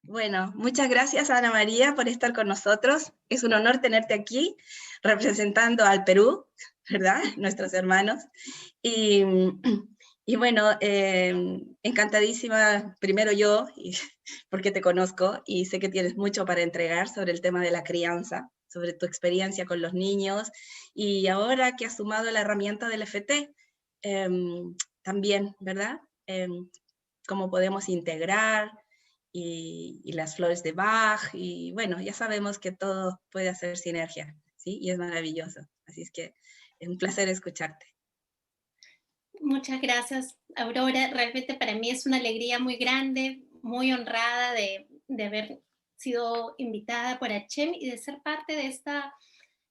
Bueno, muchas gracias Ana María por estar con nosotros. Es un honor tenerte aquí representando al Perú, ¿verdad? Nuestros hermanos. Y, y bueno, encantadísima, primero yo, porque te conozco y sé que tienes mucho para entregar sobre el tema de la crianza, sobre tu experiencia con los niños, y ahora que has sumado la herramienta del FT, también, ¿verdad? Cómo podemos integrar y las flores de Bach, y bueno, ya sabemos que todo puede hacer sinergia, ¿sí? Y es maravilloso. Así es que es un placer escucharte. Muchas gracias, Aurora. Realmente para mí es una alegría muy grande, muy honrada de haber sido invitada por Hachem y de ser parte de esta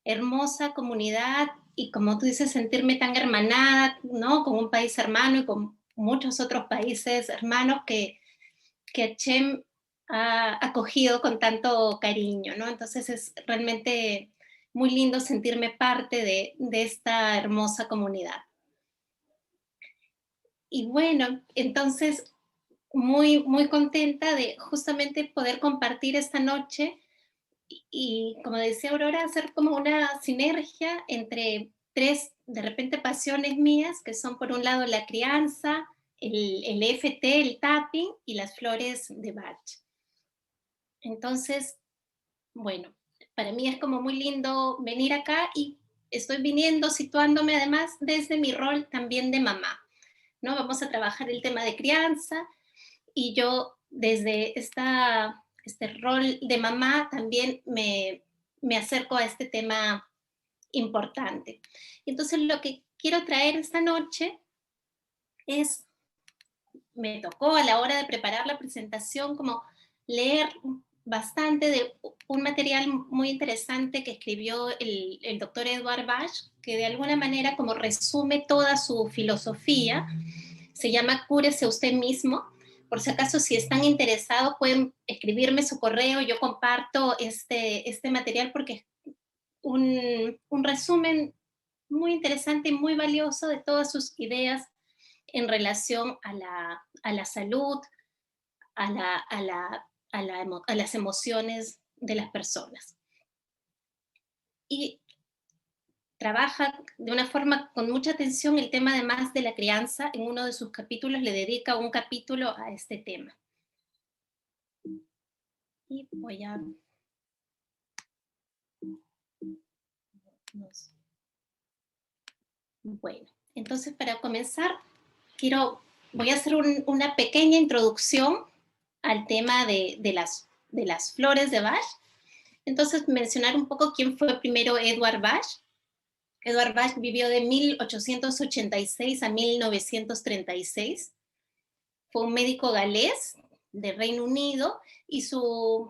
hermosa comunidad y, como tú dices, sentirme tan hermanada, ¿no? Con un país hermano y con muchos otros países hermanos que Hachem ha acogido con tanto cariño, ¿no? Entonces es realmente muy lindo sentirme parte de esta hermosa comunidad. Y bueno, entonces muy contenta de justamente poder compartir esta noche y, como decía Aurora, hacer como una sinergia entre tres, de repente, pasiones mías, que son por un lado la crianza, el EFT, el tapping y las flores de Bach. Entonces, bueno, para mí es como muy lindo venir acá y estoy viniendo situándome además desde mi rol también de mamá, ¿no? Vamos a trabajar el tema de crianza y yo desde este rol de mamá también me acerco a este tema importante. Entonces lo que quiero traer esta noche es, me tocó a la hora de preparar la presentación como leer bastante de un material muy interesante que escribió el doctor Edward Bach, que de alguna manera como resume toda su filosofía. Se llama Cúrese usted mismo. Por si acaso, si están interesados, pueden escribirme su correo. Yo comparto este material porque es un resumen muy interesante y muy valioso de todas sus ideas en relación a la salud, a las emociones de las personas. Y trabaja de una forma con mucha atención el tema además de la crianza. En uno de sus capítulos le dedica un capítulo a este tema. Y voy a... Bueno, entonces para comenzar, voy a hacer una pequeña introducción al tema de las flores de Bach. Entonces, mencionar un poco quién fue primero Edward Bach. Edward Bach vivió de 1886 a 1936. Fue un médico galés de Reino Unido y su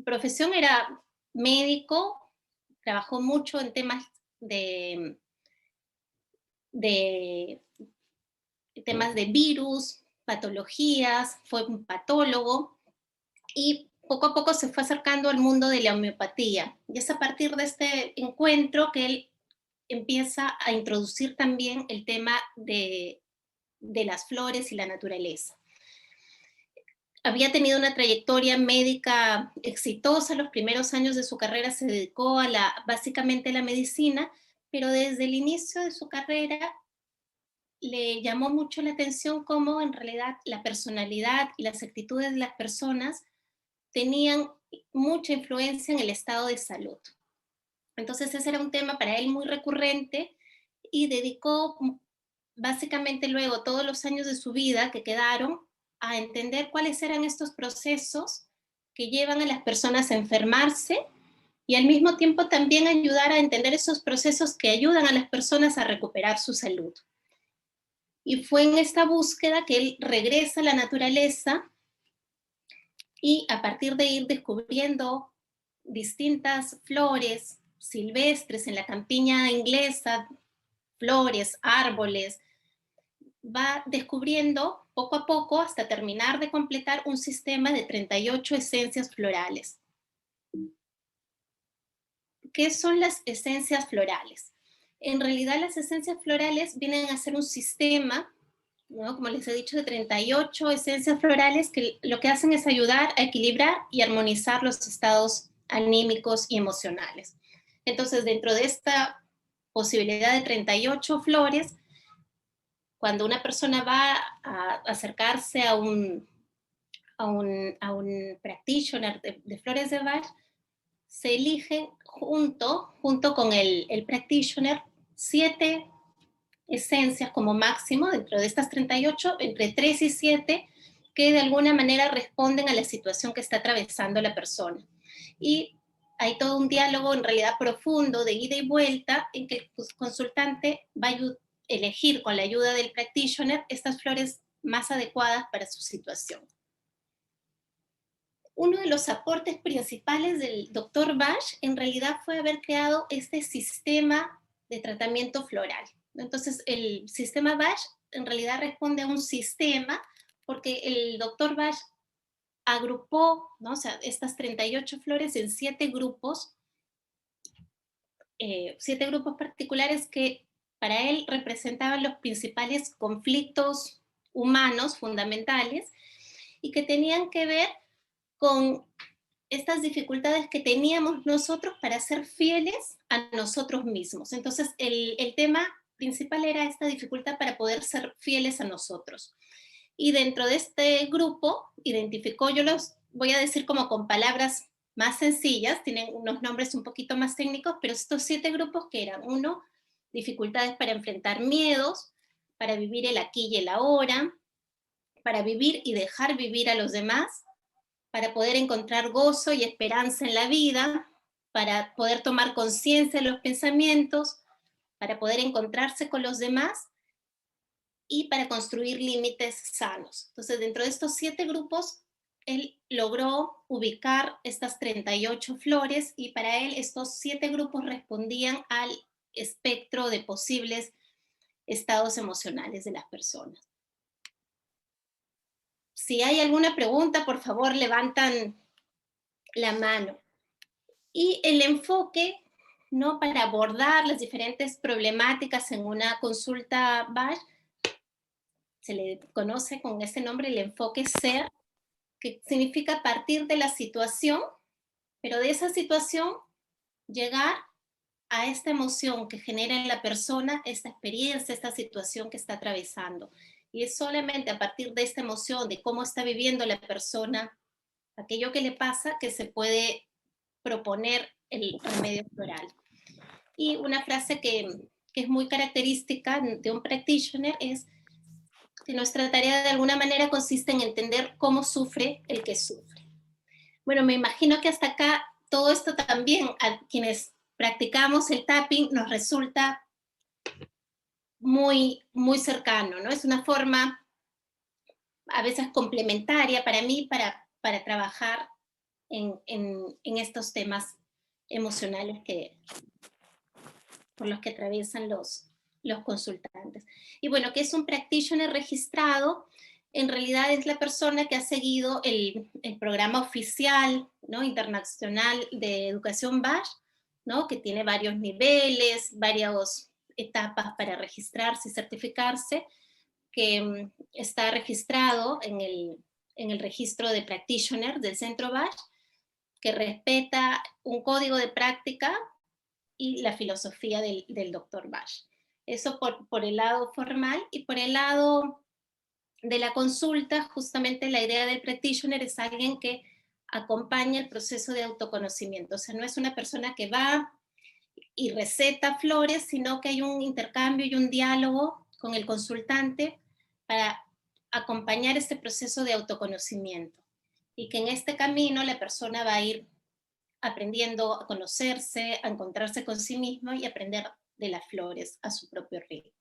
profesión era médico. Trabajó mucho en temas de temas de virus, patologías, fue un patólogo y poco a poco se fue acercando al mundo de la homeopatía. Y es a partir de este encuentro que él empieza a introducir también el tema de las flores y la naturaleza. Había tenido una trayectoria médica exitosa. Los primeros años de su carrera se dedicó básicamente a la medicina, pero desde el inicio de su carrera le llamó mucho la atención cómo en realidad la personalidad y las actitudes de las personas tenían mucha influencia en el estado de salud. Entonces ese era un tema para él muy recurrente y dedicó básicamente luego todos los años de su vida que quedaron a entender cuáles eran estos procesos que llevan a las personas a enfermarse y al mismo tiempo también ayudar a entender esos procesos que ayudan a las personas a recuperar su salud. Y fue en esta búsqueda que él regresa a la naturaleza y, a partir de ir descubriendo distintas flores silvestres en la campiña inglesa, flores, árboles, va descubriendo poco a poco hasta terminar de completar un sistema de 38 esencias florales. ¿Qué son las esencias florales? En realidad las esencias florales vienen a ser un sistema ¿no? Como les he dicho, de 38 esencias florales que lo que hacen es ayudar a equilibrar y armonizar los estados anímicos y emocionales. Entonces, dentro de esta posibilidad de 38 flores, cuando una persona va a acercarse a un practitioner de flores de Bach, se eligen junto con el practitioner 7 esencias como máximo dentro de estas 38, entre 3 y 7, que de alguna manera responden a la situación que está atravesando la persona. Y hay todo un diálogo en realidad profundo de ida y vuelta en que el consultante va a elegir con la ayuda del practitioner estas flores más adecuadas para su situación. Uno de los aportes principales del Dr. Bach en realidad fue haber creado este sistema de tratamiento floral. Entonces, el sistema Bach en realidad responde a un sistema porque el Dr. Bach agrupó, ¿no? O sea, estas 38 flores en 7 grupos particulares que para él representaban los principales conflictos humanos fundamentales y que tenían que ver con estas dificultades que teníamos nosotros para ser fieles a nosotros mismos. Entonces, el tema principal era esta dificultad para poder ser fieles a nosotros. Y dentro de este grupo identificó, yo los voy a decir como con palabras más sencillas, tienen unos nombres un poquito más técnicos, pero estos 7 grupos que eran: 1, dificultades para enfrentar miedos, para vivir el aquí y el ahora, para vivir y dejar vivir a los demás, para poder encontrar gozo y esperanza en la vida, para poder tomar conciencia de los pensamientos, para poder encontrarse con los demás y para construir límites sanos. Entonces, dentro de estos 7 grupos, él logró ubicar estas 38 flores y para él estos 7 grupos respondían al espectro de posibles estados emocionales de las personas. Si hay alguna pregunta, por favor, levantan la mano. Y el enfoque, ¿no?, para abordar las diferentes problemáticas en una consulta Bach, se le conoce con ese nombre el enfoque SER, que significa partir de la situación, pero de esa situación llegar a esta emoción que genera en la persona esta experiencia, esta situación que está atravesando. Y es solamente a partir de esta emoción, de cómo está viviendo la persona aquello que le pasa, que se puede proponer el remedio floral. Y una frase que es muy característica de un practitioner es que nuestra tarea de alguna manera consiste en entender cómo sufre el que sufre. Bueno, me imagino que hasta acá todo esto también a quienes practicamos el tapping nos resulta muy, muy cercano, ¿no? Es una forma a veces complementaria para mí para trabajar en estos temas emocionales por los que atraviesan los consultantes. Y bueno, ¿qué es un practitioner registrado? En realidad es la persona que ha seguido el programa oficial, ¿no?, internacional de educación Bach, ¿no?, que tiene varios niveles, varias etapas para registrarse y certificarse, que está registrado en el registro de practitioner del Centro Bach, que respeta un código de práctica y la filosofía del Dr. Bach. Eso por el lado formal, y por el lado de la consulta, justamente la idea del practitioner es alguien que acompaña el proceso de autoconocimiento. O sea, no es una persona que va y receta flores, sino que hay un intercambio y un diálogo con el consultante para acompañar este proceso de autoconocimiento. Y que en este camino la persona va a ir aprendiendo a conocerse, a encontrarse con sí mismo y aprender de las flores a su propio ritmo.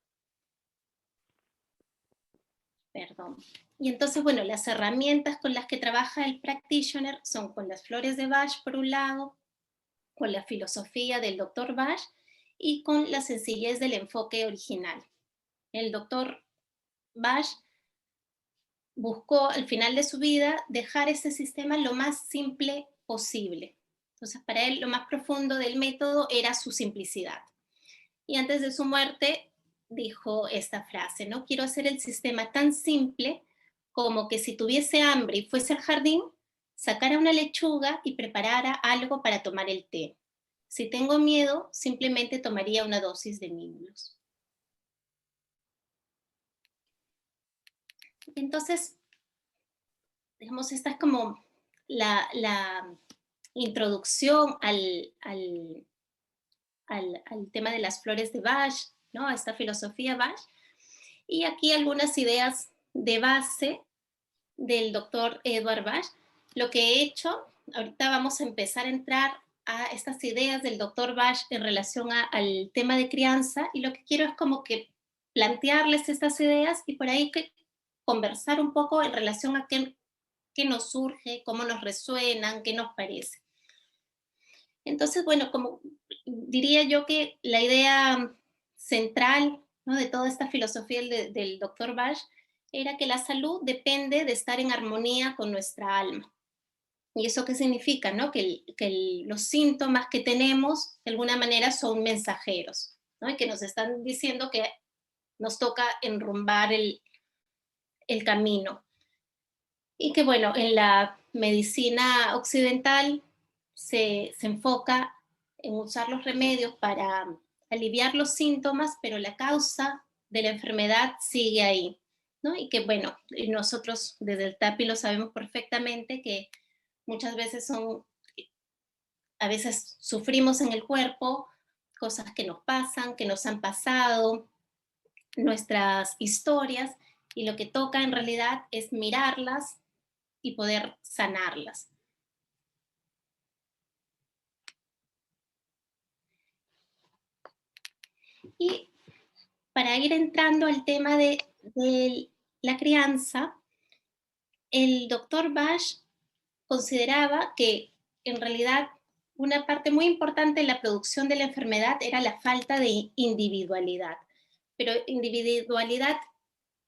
Perdón. Y entonces, bueno, las herramientas con las que trabaja el practitioner son con las flores de Bach, por un lado, con la filosofía del Dr. Bach y con la sencillez del enfoque original. El Dr. Bach buscó al final de su vida dejar ese sistema lo más simple posible. Entonces, para él lo más profundo del método era su simplicidad. Y antes de su muerte dijo esta frase, ¿no? Quiero hacer el sistema tan simple como que si tuviese hambre y fuese al jardín, sacara una lechuga y preparara algo para tomar el té. Si tengo miedo, simplemente tomaría una dosis de Mimulus. Entonces, digamos, esta es como la introducción al tema de las flores de Bach, ¿no? A esta filosofía Bach. Y aquí algunas ideas de base del doctor Edward Bach. Lo que he hecho, ahorita vamos a empezar a entrar a estas ideas del doctor Bach en relación al tema de crianza, y lo que quiero es como que plantearles estas ideas y por ahí que conversar un poco en relación a qué nos surge, cómo nos resuenan, qué nos parece. Entonces, bueno, como diría yo que la idea central, ¿no?, de toda esta filosofía del doctor Bach era que la salud depende de estar en armonía con nuestra alma. ¿Y eso qué significa? ¿No? Que los síntomas que tenemos de alguna manera son mensajeros, ¿no? Y que nos están diciendo que nos toca enrumbar el camino. Y que bueno, en la medicina occidental se enfoca en usar los remedios para aliviar los síntomas, pero la causa de la enfermedad sigue ahí, ¿no? Y que bueno, nosotros desde el TAPI lo sabemos perfectamente, que muchas veces a veces sufrimos en el cuerpo cosas que nos pasan, que nos han pasado, nuestras historias, y lo que toca en realidad es mirarlas y poder sanarlas. Y para ir entrando al tema de la crianza, el doctor Bach consideraba que en realidad una parte muy importante de la producción de la enfermedad era la falta de individualidad, pero individualidad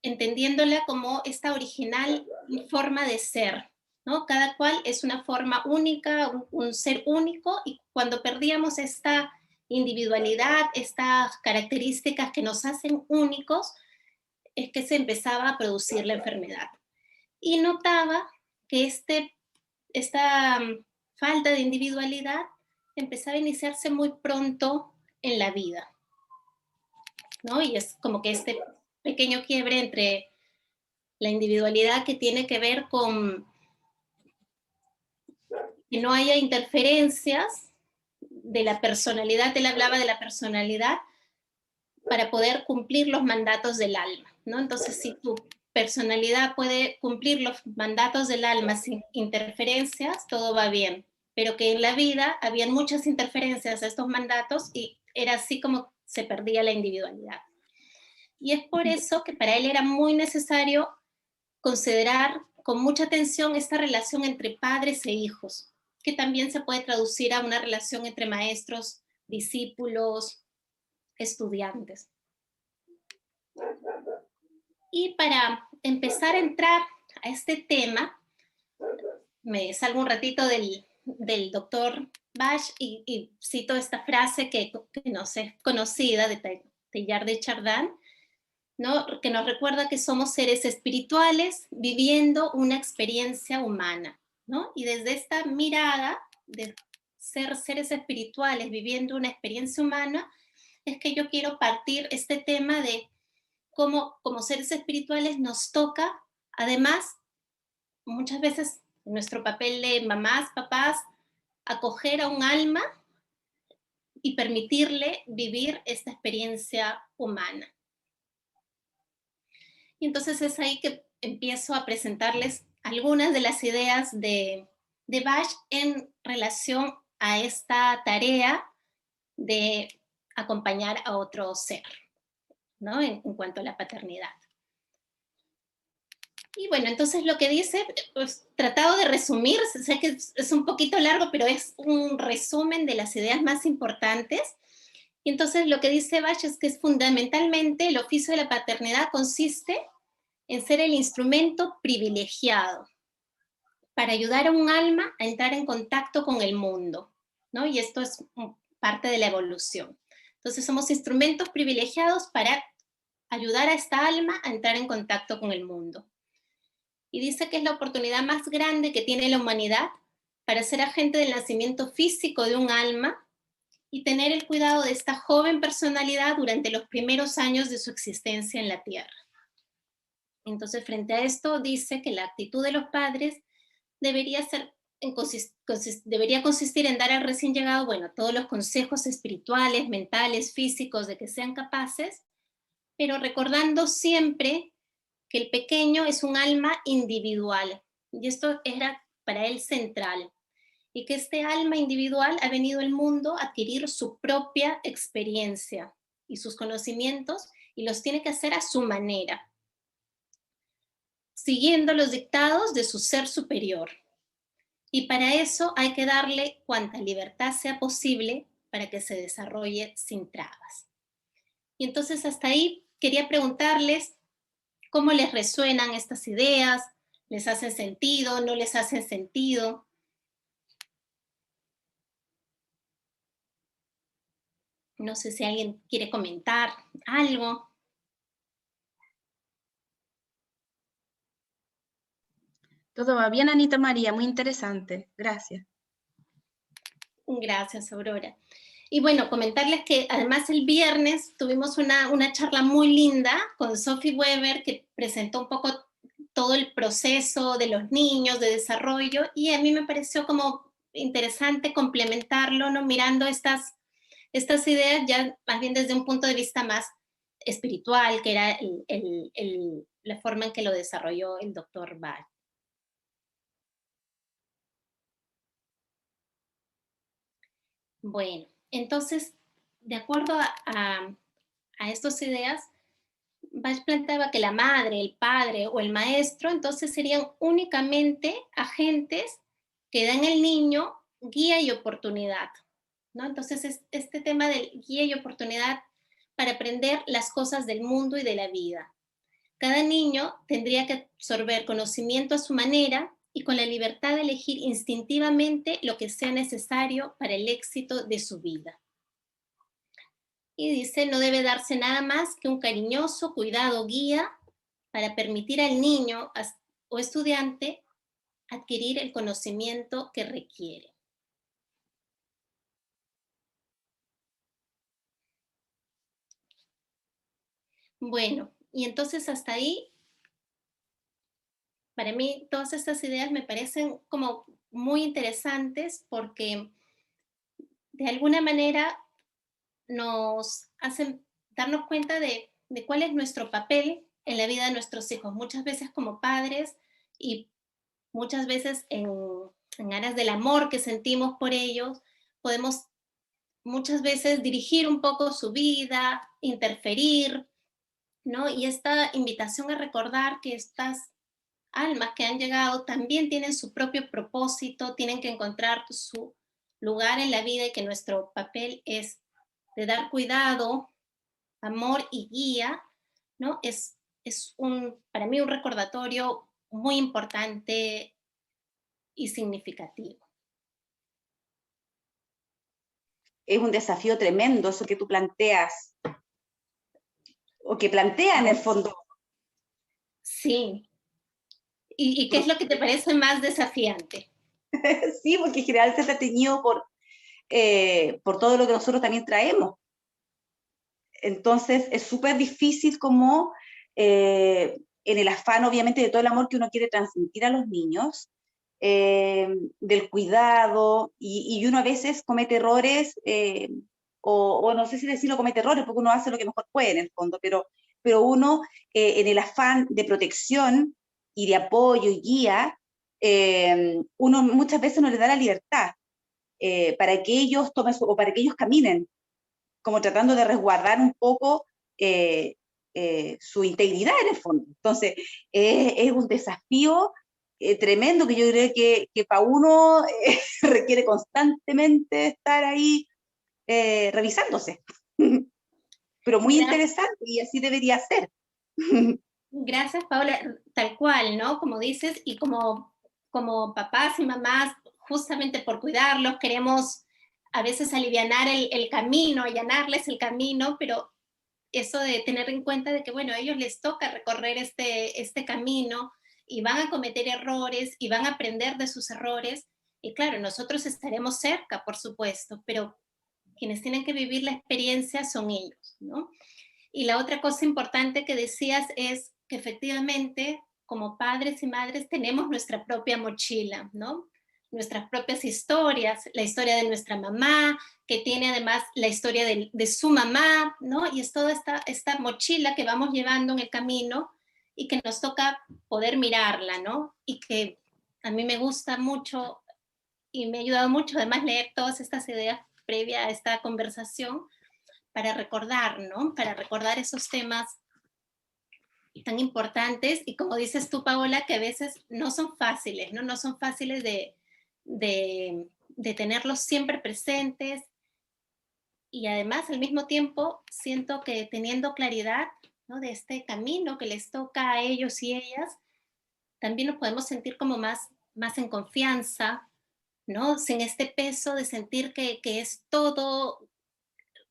entendiéndola como esta original forma de ser, ¿no? Cada cual es una forma única, un ser único, y cuando perdíamos esta individualidad, estas características que nos hacen únicos, es que se empezaba a producir la enfermedad. Y notaba que esta falta de individualidad empezaba a iniciarse muy pronto en la vida, ¿no? Y es como que este pequeño quiebre entre la individualidad que tiene que ver con que no haya interferencias de la personalidad, él hablaba de la personalidad para poder cumplir los mandatos del alma, ¿no? Entonces, si tu personalidad puede cumplir los mandatos del alma sin interferencias, todo va bien, pero que en la vida habían muchas interferencias a estos mandatos y era así como se perdía la individualidad. Y es por eso que para él era muy necesario considerar con mucha atención esta relación entre padres e hijos, que también se puede traducir a una relación entre maestros, discípulos, estudiantes. Y para empezar a entrar a este tema, me salgo un ratito del doctor Bach y cito esta frase que nos es conocida de Teilhard de Chardin, ¿no?, que nos recuerda que somos seres espirituales viviendo una experiencia humana, ¿no? Y desde esta mirada de ser seres espirituales viviendo una experiencia humana, es que yo quiero partir este tema de cómo como seres espirituales nos toca, además, muchas veces en nuestro papel de mamás, papás, acoger a un alma y permitirle vivir esta experiencia humana. Y entonces es ahí que empiezo a presentarles algunas de las ideas de Bach en relación a esta tarea de acompañar a otro ser, ¿no?, en cuanto a la paternidad. Y bueno, entonces lo que dice, pues tratado de resumir, sé que es un poquito largo, pero es un resumen de las ideas más importantes. Y entonces lo que dice Bach es que fundamentalmente el oficio de la paternidad consiste en ser el instrumento privilegiado para ayudar a un alma a entrar en contacto con el mundo, ¿no? Y esto es parte de la evolución. Entonces somos instrumentos privilegiados para ayudar a esta alma a entrar en contacto con el mundo. Y dice que es la oportunidad más grande que tiene la humanidad para ser agente del nacimiento físico de un alma y tener el cuidado de esta joven personalidad durante los primeros años de su existencia en la Tierra. Entonces, frente a esto, dice que la actitud de los padres debería debería consistir en dar al recién llegado, bueno, todos los consejos espirituales, mentales, físicos de que sean capaces, pero recordando siempre que el pequeño es un alma individual, y esto era para él central, y que este alma individual ha venido al mundo a adquirir su propia experiencia y sus conocimientos, y los tiene que hacer a su manera, siguiendo los dictados de su ser superior. Y para eso hay que darle cuanta libertad sea posible para que se desarrolle sin trabas. Y entonces hasta ahí quería preguntarles cómo les resuenan estas ideas, les hacen sentido, no les hacen sentido. No sé si alguien quiere comentar algo. Todo va bien, Anita María, muy interesante. Gracias. Gracias, Aurora. Y bueno, comentarles que además el viernes tuvimos una charla muy linda con Sophie Weber, que presentó un poco todo el proceso de los niños, de desarrollo, y a mí me pareció como interesante complementarlo, ¿no? Mirando estas ideas ya más bien desde un punto de vista más espiritual, que era la forma en que lo desarrolló el doctor Bach. Bueno, entonces, de acuerdo a estas ideas, Bach planteaba que la madre, el padre o el maestro entonces serían únicamente agentes que dan al niño guía y oportunidad, ¿no? Entonces, este tema de guía y oportunidad para aprender las cosas del mundo y de la vida. Cada niño tendría que absorber conocimiento a su manera y con la libertad de elegir instintivamente lo que sea necesario para el éxito de su vida. Y dice, no debe darse nada más que un cariñoso cuidado guía para permitir al niño o estudiante adquirir el conocimiento que requiere. Bueno, y entonces hasta ahí, para mí todas estas ideas me parecen como muy interesantes porque de alguna manera nos hacen darnos cuenta de cuál es nuestro papel en la vida de nuestros hijos, muchas veces como padres y muchas veces en aras del amor que sentimos por ellos, podemos muchas veces dirigir un poco su vida, interferir, ¿no? Y esta invitación a recordar que estas almas que han llegado también tienen su propio propósito, tienen que encontrar su lugar en la vida y que nuestro papel es de dar cuidado, amor y guía, ¿no? Es para mí un recordatorio muy importante y significativo. Es un desafío tremendo eso que tú planteas, o que plantea en el fondo. Sí. ¿Y qué es lo que te parece más desafiante? Sí, porque en general se está teñido por todo lo que nosotros también traemos. Entonces es súper difícil como en el afán obviamente de todo el amor que uno quiere transmitir a los niños, del cuidado, y uno a veces comete errores, o no sé si decirlo comete errores, porque uno hace lo que mejor puede en el fondo, pero uno en el afán de protección y de apoyo y guía, uno muchas veces no le da la libertad para que ellos tomen o para que ellos caminen, como tratando de resguardar un poco su integridad en el fondo. Entonces, es un desafío tremendo que yo creo que para uno requiere constantemente estar ahí revisándose. Pero muy interesante y así debería ser. Gracias, Paola. Tal cual, ¿no? Como dices, y como papás y mamás, justamente por cuidarlos, queremos a veces alivianar el camino, allanarles el camino, pero eso de tener en cuenta de que, bueno, a ellos les toca recorrer este camino y van a cometer errores y van a aprender de sus errores. Y claro, nosotros estaremos cerca, por supuesto, pero quienes tienen que vivir la experiencia son ellos, ¿no? Y la otra cosa importante que decías es que efectivamente, como padres y madres, tenemos nuestra propia mochila, ¿no? Nuestras propias historias, la historia de nuestra mamá, que tiene además la historia de su mamá, ¿no? Y es toda esta mochila que vamos llevando en el camino y que nos toca poder mirarla, ¿no? Y que a mí me gusta mucho y me ha ayudado mucho además leer todas estas ideas previa a esta conversación para recordar, ¿no? Para recordar esos temas tan importantes y como dices tú, Paola, que a veces no son fáciles, ¿no? No son fáciles de tenerlos siempre presentes y además al mismo tiempo siento que teniendo claridad, ¿no? De este camino que les toca a ellos y ellas, también nos podemos sentir como más en confianza, ¿no? Sin este peso de sentir que es todo,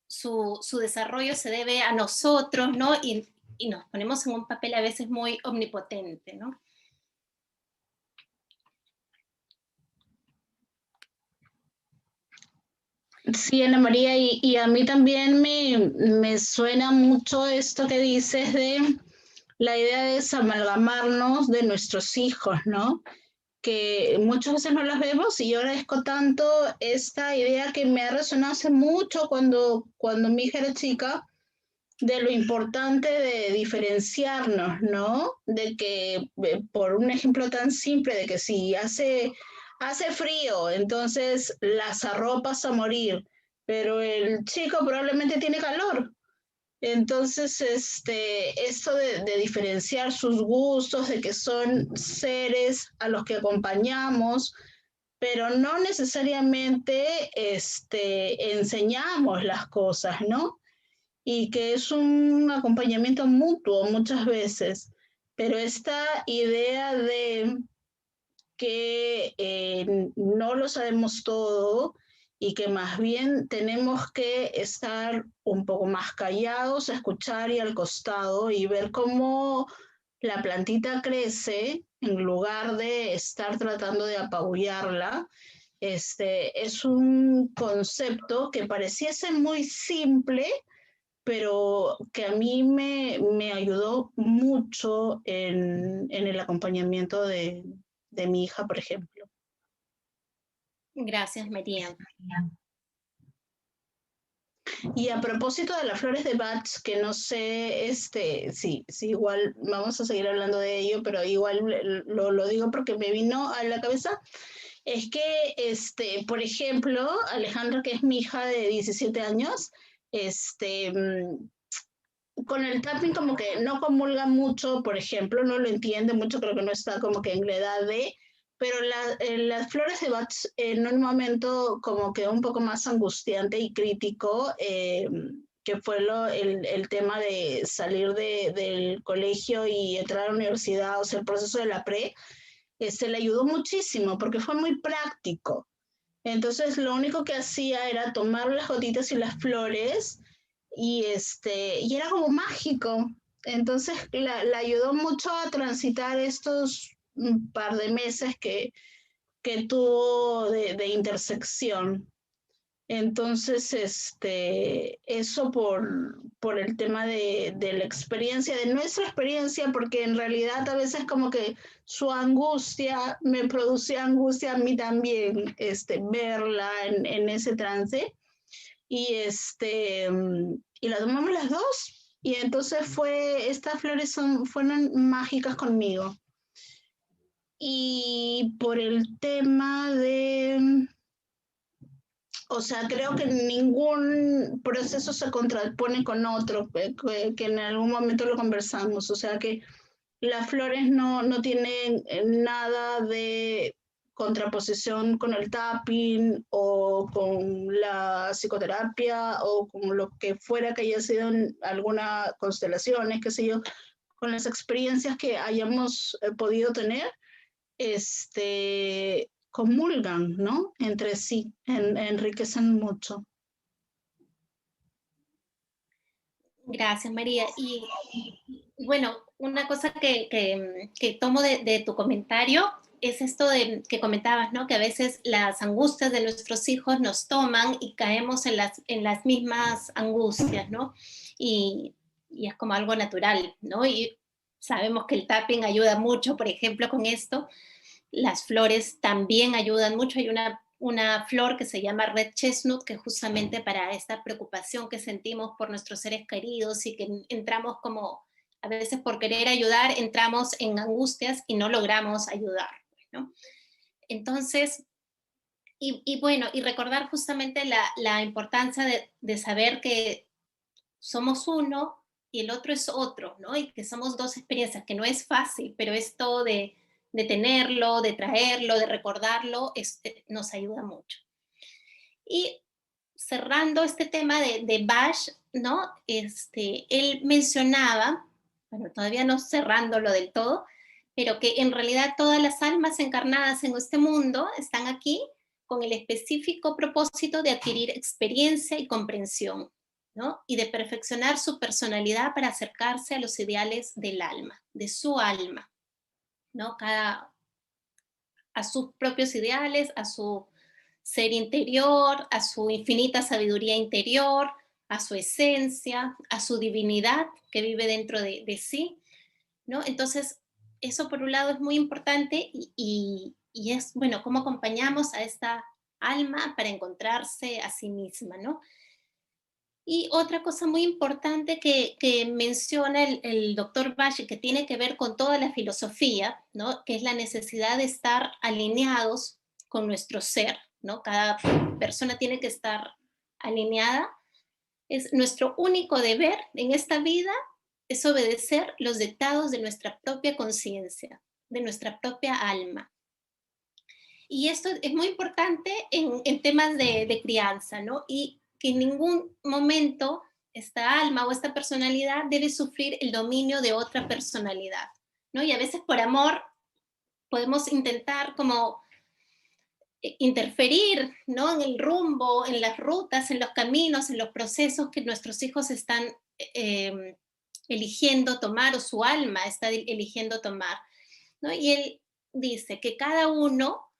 su desarrollo se debe a nosotros, ¿no? Y nos ponemos en un papel a veces muy omnipotente, ¿no? Sí, Ana María, y a mí también me suena mucho esto que dices de la idea de desamalgamarnos de nuestros hijos, ¿no? Que muchas veces no las vemos y yo agradezco tanto esta idea que me ha resonado hace mucho cuando mi hija era chica, de lo importante de diferenciarnos, ¿no? De que, por un ejemplo tan simple, de que si hace frío, entonces las arropas a morir, pero el chico probablemente tiene calor. Entonces, esto de diferenciar sus gustos, de que son seres a los que acompañamos, pero no necesariamente enseñamos las cosas, ¿no? Y que es un acompañamiento mutuo muchas veces, pero esta idea de que no lo sabemos todo y que más bien tenemos que estar un poco más callados, escuchar y al costado y ver cómo la plantita crece en lugar de estar tratando de apabullarla. Es un concepto que pareciese muy simple, pero que a mí me ayudó mucho en el acompañamiento de mi hija, por ejemplo. Gracias, María. Y a propósito de las flores de Bach, que no sé, sí, igual vamos a seguir hablando de ello, pero igual lo digo porque me vino a la cabeza, es que, por ejemplo, Alejandra, que es mi hija de 17 años, con el tapping como que no comulga mucho, por ejemplo, no lo entiende mucho, creo que no está como que en la edad de, pero las flores de Bach en un momento como que un poco más angustiante y crítico, que fue el tema de salir del colegio y entrar a la universidad, o sea, el proceso de la pre, le ayudó muchísimo porque fue muy práctico. Entonces lo único que hacía era tomar las gotitas y las flores y era como mágico. Entonces la ayudó mucho a transitar estos un par de meses que tuvo de intersección. Entonces, eso por el tema de la experiencia, de nuestra experiencia, porque en realidad a veces como que su angustia me producía angustia a mí también, verla en ese trance. Y, y la tomamos las dos. Y entonces estas flores fueron mágicas conmigo. Y por el tema o sea, creo que ningún proceso se contrapone con otro, que en algún momento lo conversamos. O sea, que las flores no tienen nada de contraposición con el tapping o con la psicoterapia o con lo que fuera que haya sido en algunas constelaciones, qué sé yo, con las experiencias que hayamos podido tener, comulgan, ¿no? Entre sí, enriquecen mucho. Gracias, María. Y bueno, una cosa que tomo de tu comentario es esto de que comentabas, ¿no? Que a veces las angustias de nuestros hijos nos toman y caemos en las mismas angustias, ¿no? Y es como algo natural, ¿no? Y sabemos que el tapping ayuda mucho, por ejemplo, con esto. Las flores también ayudan mucho. Hay una flor que se llama Red Chestnut, que justamente para esta preocupación que sentimos por nuestros seres queridos y que entramos como, a veces por querer ayudar, entramos en angustias y no logramos ayudar, ¿no? Entonces, y bueno, y recordar justamente la importancia de saber que somos uno y el otro es otro, ¿no? Y que somos dos experiencias, que no es fácil, pero esto de tenerlo, de traerlo, de recordarlo, nos ayuda mucho. Y cerrando este tema de Bach, ¿no? Él mencionaba, bueno, todavía no cerrándolo del todo, pero que en realidad todas las almas encarnadas en este mundo están aquí con el específico propósito de adquirir experiencia y comprensión, ¿no? Y de perfeccionar su personalidad para acercarse a los ideales del alma, de su alma, ¿no? A sus propios ideales, a su ser interior, a su infinita sabiduría interior, a su esencia, a su divinidad que vive dentro de sí, ¿no? Entonces, eso por un lado es muy importante y es, bueno, cómo acompañamos a esta alma para encontrarse a sí misma, ¿no? Y otra cosa muy importante que menciona el doctor Bach, que tiene que ver con toda la filosofía, ¿no? Que es la necesidad de estar alineados con nuestro ser, ¿no? Cada persona tiene que estar alineada. Es nuestro único deber en esta vida es obedecer los dictados de nuestra propia conciencia, de nuestra propia alma. Y esto es muy importante en temas de crianza, ¿no? Y que en ningún momento esta alma o esta personalidad debe sufrir el dominio de otra personalidad, ¿no? Y a veces por amor podemos intentar como interferir, ¿no? En el rumbo, en las rutas, en los caminos, en los procesos que nuestros hijos están eligiendo tomar o su alma está eligiendo tomar, ¿no? Y él dice que cada uno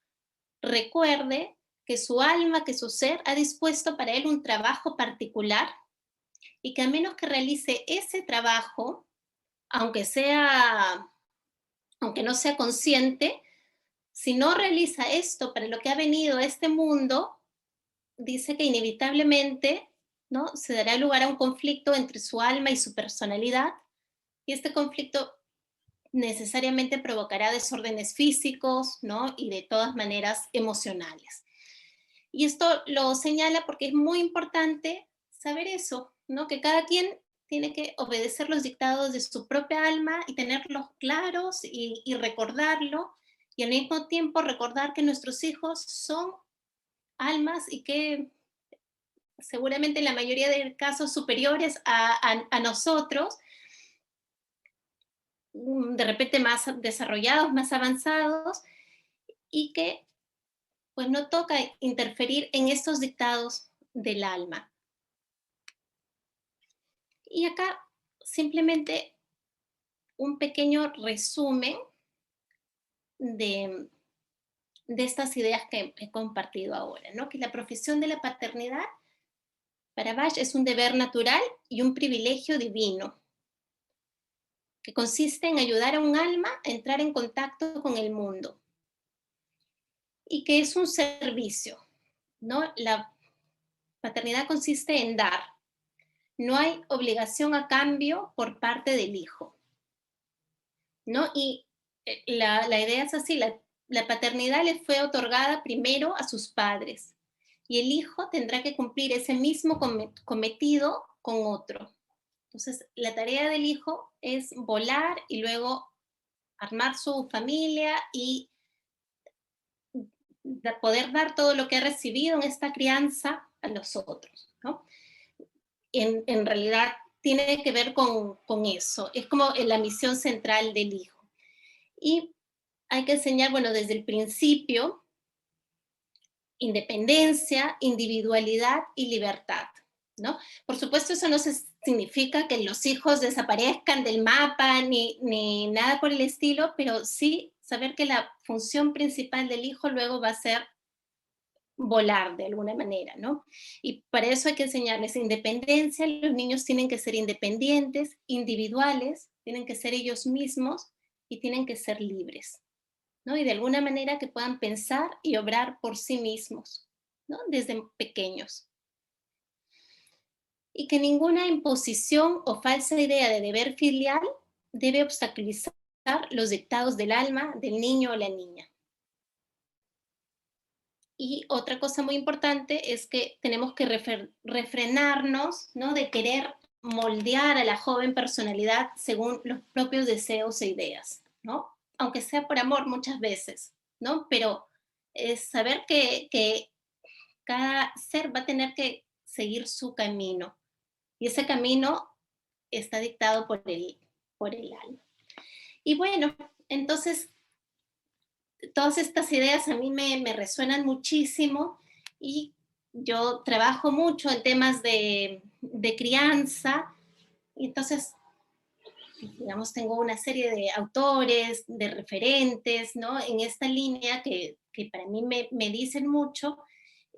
recuerde que su alma, que su ser ha dispuesto para él un trabajo particular y que a menos que realice ese trabajo, aunque no sea consciente, si no realiza esto para lo que ha venido a este mundo, dice que inevitablemente, ¿no? Se dará lugar a un conflicto entre su alma y su personalidad, y este conflicto necesariamente provocará desórdenes físicos, ¿no? Y de todas maneras emocionales. Y esto lo señala porque es muy importante saber eso, ¿no? Que cada quien tiene que obedecer los dictados de su propia alma y tenerlos claros y recordarlo, y al mismo tiempo recordar que nuestros hijos son almas y que seguramente en la mayoría de casos superiores a nosotros, de repente más desarrollados, más avanzados, y que pues no toca interferir en estos dictados del alma. Y acá simplemente un pequeño resumen de estas ideas que he compartido ahora, ¿no? Que la profesión de la paternidad para Bach es un deber natural y un privilegio divino, que consiste en ayudar a un alma a entrar en contacto con el mundo y que es un servicio, ¿no? La paternidad consiste en dar, no hay obligación a cambio por parte del hijo, ¿no? Y la idea es así, la paternidad le fue otorgada primero a sus padres y el hijo tendrá que cumplir ese mismo cometido con otro. Entonces, la tarea del hijo es volar y luego armar su familia y poder dar todo lo que ha recibido en esta crianza a los otros, ¿no? En realidad tiene que ver con eso, es como la misión central del hijo. Y hay que enseñar, bueno, desde el principio, independencia, individualidad y libertad, ¿no? Por supuesto, eso no significa que los hijos desaparezcan del mapa ni nada por el estilo, pero sí saber que la función principal del hijo luego va a ser volar de alguna manera, ¿no? Y para eso hay que enseñarles independencia, los niños tienen que ser independientes, individuales, tienen que ser ellos mismos y tienen que ser libres, ¿no? Y de alguna manera que puedan pensar y obrar por sí mismos, ¿no? Desde pequeños. Y que ninguna imposición o falsa idea de deber filial debe obstaculizar los dictados del alma del niño o la niña. Y otra cosa muy importante es que tenemos que refrenarnos, ¿no? De querer moldear a la joven personalidad según los propios deseos e ideas, ¿no? Aunque sea por amor muchas veces, ¿no? Pero es saber que cada ser va a tener que seguir su camino. Y ese camino está dictado por el alma. Y bueno, entonces todas estas ideas a mí me resuenan muchísimo y yo trabajo mucho en temas de crianza y entonces, digamos, tengo una serie de autores, de referentes, ¿no? En esta línea que para mí me dicen mucho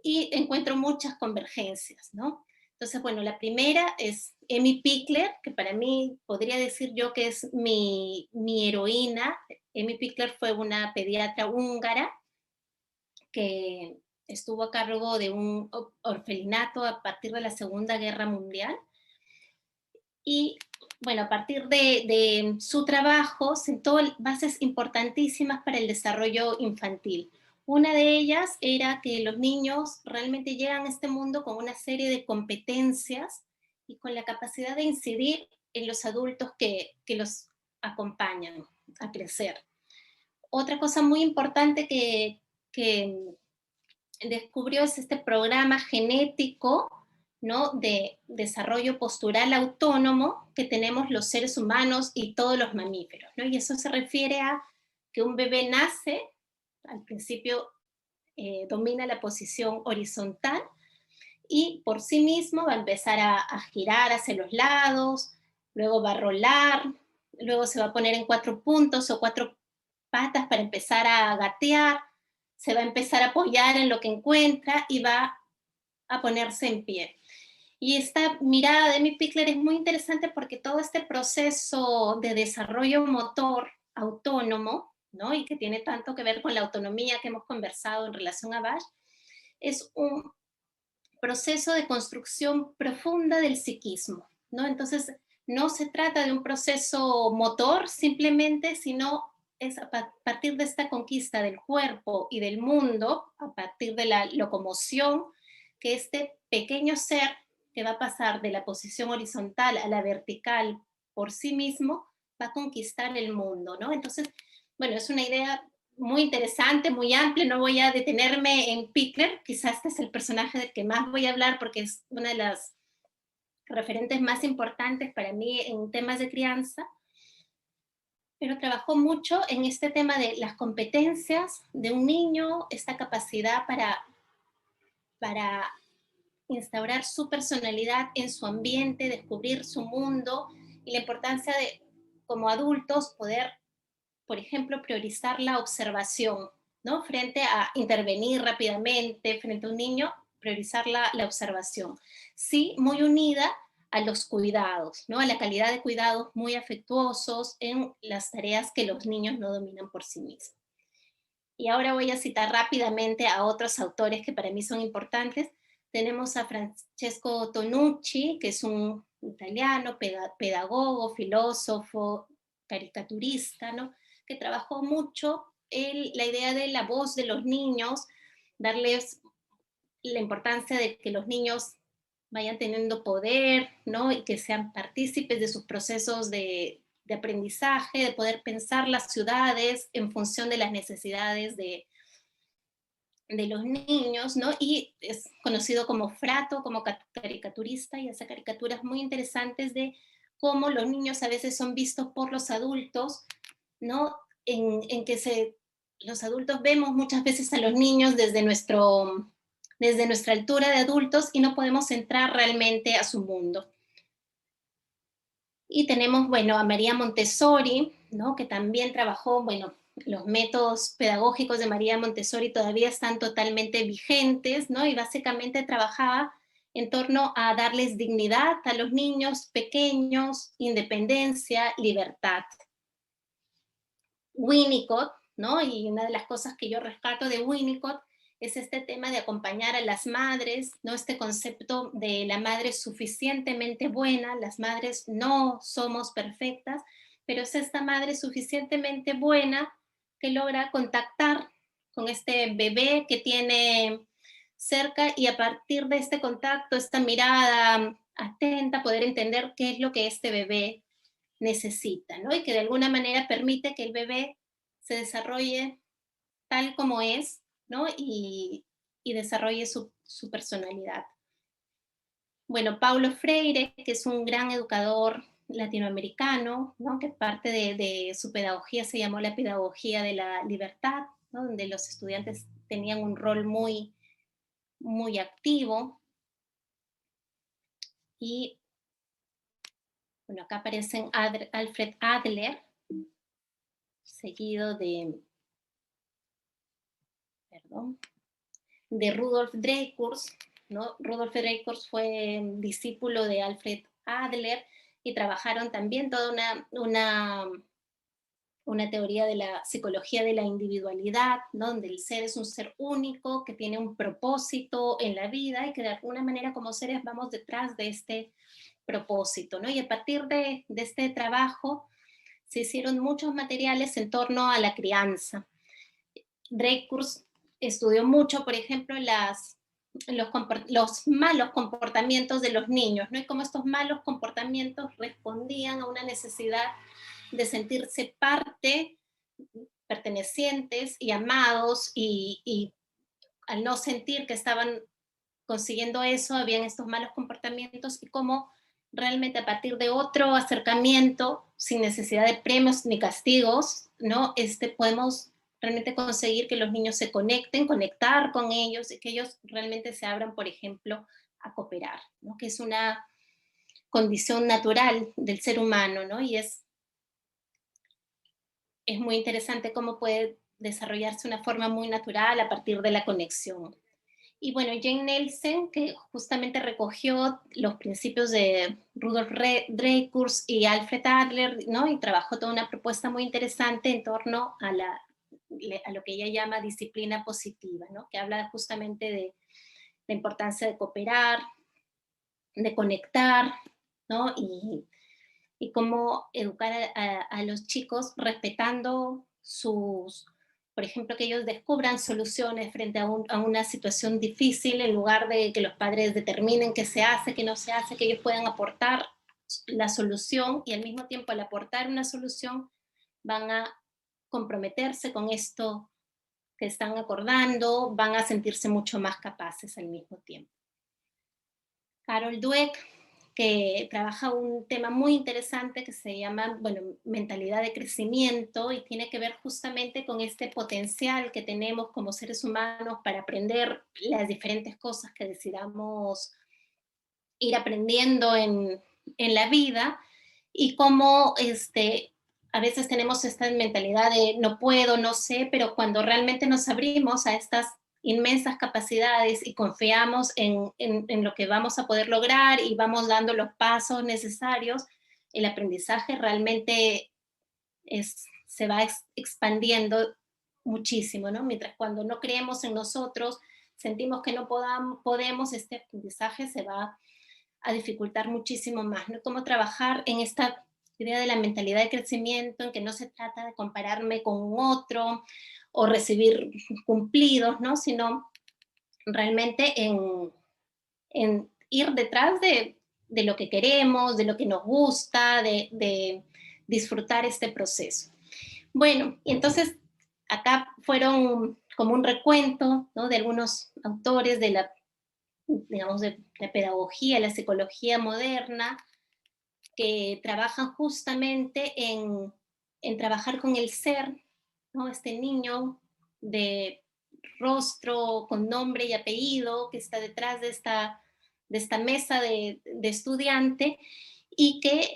y encuentro muchas convergencias, ¿no? Entonces, bueno, la primera es Emmy Pickler, que para mí podría decir yo que es mi heroína. Emmy Pickler fue una pediatra húngara que estuvo a cargo de un orfelinato a partir de la Segunda Guerra Mundial. Y bueno, a partir de su trabajo sentó bases importantísimas para el desarrollo infantil. Una de ellas era que los niños realmente llegan a este mundo con una serie de competencias y con la capacidad de incidir en los adultos que los acompañan a crecer. Otra cosa muy importante que descubrió es este programa genético, ¿no? De desarrollo postural autónomo que tenemos los seres humanos y todos los mamíferos, ¿no? Y eso se refiere a que un bebé nace, al principio domina la posición horizontal y por sí mismo va a empezar a girar hacia los lados, luego va a rolar, luego se va a poner en 4 puntos o 4 patas para empezar a gatear, se va a empezar a apoyar en lo que encuentra y va a ponerse en pie. Y esta mirada de Emmy Pickler es muy interesante porque todo este proceso de desarrollo motor autónomo, ¿no? Y que tiene tanto que ver con la autonomía que hemos conversado en relación a Bach, es un proceso de construcción profunda del psiquismo, ¿no? Entonces, no se trata de un proceso motor simplemente, sino es a partir de esta conquista del cuerpo y del mundo, a partir de la locomoción, que este pequeño ser que va a pasar de la posición horizontal a la vertical por sí mismo, va a conquistar el mundo, ¿no? Entonces, bueno, es una idea muy interesante, muy amplia, no voy a detenerme en Pickler, quizás este es el personaje del que más voy a hablar porque es una de las referentes más importantes para mí en temas de crianza, pero trabajó mucho en este tema de las competencias de un niño, esta capacidad para instaurar su personalidad en su ambiente, descubrir su mundo y la importancia de, como adultos, poder, por ejemplo, priorizar la observación, ¿no? Frente a intervenir rápidamente frente a un niño, priorizar la observación. Sí, muy unida a los cuidados, ¿no? A la calidad de cuidados muy afectuosos en las tareas que los niños no dominan por sí mismos. Y ahora voy a citar rápidamente a otros autores que para mí son importantes. Tenemos a Francesco Tonucci, que es un italiano, pedagogo, filósofo, caricaturista, ¿no? Que trabajó mucho la idea de la voz de los niños, darles la importancia de que los niños vayan teniendo poder, ¿no? Y que sean partícipes de sus procesos de aprendizaje, de poder pensar las ciudades en función de las necesidades de los niños, ¿no? Y es conocido como Frato, como caricaturista, y hace caricaturas muy interesantes de cómo los niños a veces son vistos por los adultos, ¿no? En que los adultos vemos muchas veces a los niños desde nuestro desde nuestra altura de adultos y no podemos entrar realmente a su mundo. Y tenemos, bueno, a María Montessori, ¿no? Que también trabajó, bueno, los métodos pedagógicos de María Montessori todavía están totalmente vigentes, ¿no? Y básicamente trabajaba en torno a darles dignidad a los niños pequeños, independencia, libertad. Winnicott, ¿no? Y una de las cosas que yo rescato de Winnicott es este tema de acompañar a las madres, ¿no? Este concepto de la madre suficientemente buena, las madres no somos perfectas, pero es esta madre suficientemente buena que logra contactar con este bebé que tiene cerca y a partir de este contacto, esta mirada atenta, poder entender qué es lo que este bebé necesita, ¿no? Y que de alguna manera permite que el bebé se desarrolle tal como es, ¿no? Y desarrolle su personalidad. Bueno, Paulo Freire, que es un gran educador latinoamericano, ¿no? Que parte de su pedagogía se llamó la pedagogía de la libertad, ¿no? Donde los estudiantes tenían un rol muy, muy activo. Y bueno, acá aparecen Alfred Adler, seguido de Rudolf Dreikurs, ¿no? Rudolf Dreikurs fue discípulo de Alfred Adler y trabajaron también toda una teoría de la psicología de la individualidad, ¿no? Donde el ser es un ser único, que tiene un propósito en la vida y que de alguna manera como seres vamos detrás de este propósito, ¿no? Y a partir de este trabajo se hicieron muchos materiales en torno a la crianza. Dreikurs estudió mucho, por ejemplo, los malos comportamientos de los niños, ¿no? Y cómo estos malos comportamientos respondían a una necesidad de sentirse parte, pertenecientes y amados, y al no sentir que estaban consiguiendo eso, habían estos malos comportamientos, y cómo realmente a partir de otro acercamiento, sin necesidad de premios ni castigos, ¿no? Podemos realmente conseguir que los niños se conectar con ellos y que ellos realmente se abran, por ejemplo, a cooperar, ¿no? Que es una condición natural del ser humano, ¿no? Y es muy interesante cómo puede desarrollarse una forma muy natural a partir de la conexión. Y bueno, Jane Nelsen, que justamente recogió los principios de Rudolf Dreikurs y Alfred Adler, ¿no? Y trabajó toda una propuesta muy interesante en torno a lo que ella llama disciplina positiva, ¿no? Que habla justamente de la importancia de cooperar, de conectar, ¿no? Y cómo educar a los chicos respetando por ejemplo, que ellos descubran soluciones frente a una situación difícil, en lugar de que los padres determinen qué se hace, qué no se hace, que ellos puedan aportar la solución y al mismo tiempo al aportar una solución van a comprometerse con esto que están acordando, van a sentirse mucho más capaces al mismo tiempo. Carol Dweck, que trabaja un tema muy interesante que se llama, bueno, mentalidad de crecimiento, y tiene que ver justamente con este potencial que tenemos como seres humanos para aprender las diferentes cosas que decidamos ir aprendiendo en la vida, y cómo a veces tenemos esta mentalidad de no puedo, no sé, pero cuando realmente nos abrimos a estas inmensas capacidades y confiamos en lo que vamos a poder lograr y vamos dando los pasos necesarios, el aprendizaje realmente se va expandiendo muchísimo, ¿no? Mientras cuando no creemos en nosotros, sentimos que no podemos, este aprendizaje se va a dificultar muchísimo más, ¿no? Cómo trabajar en esta idea de la mentalidad de crecimiento, en que no se trata de compararme con un otro o recibir cumplidos, ¿no? Sino realmente en ir detrás de lo que queremos, de lo que nos gusta, de disfrutar este proceso. Bueno, y entonces acá fueron como un recuento, ¿no? De algunos autores de la, digamos, de la pedagogía, la psicología moderna, que trabajan justamente en trabajar con el ser, ¿no? Este niño rostro con nombre y apellido que está detrás de esta mesa de estudiante, y que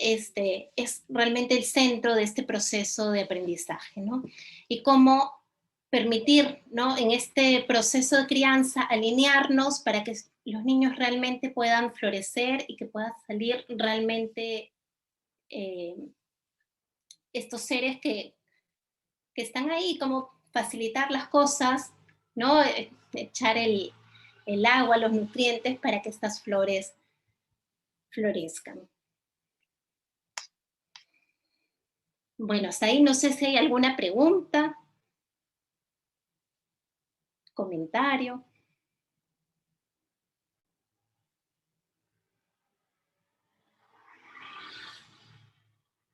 es realmente el centro de este proceso de aprendizaje, ¿no? Y cómo permitir, ¿no?, en este proceso de crianza, alinearnos para que los niños realmente puedan florecer y que puedan salir realmente estos seres que están ahí, como facilitar las cosas, ¿no? Echar el agua, los nutrientes para que estas flores florezcan. Bueno, hasta ahí no sé si hay alguna pregunta, comentario.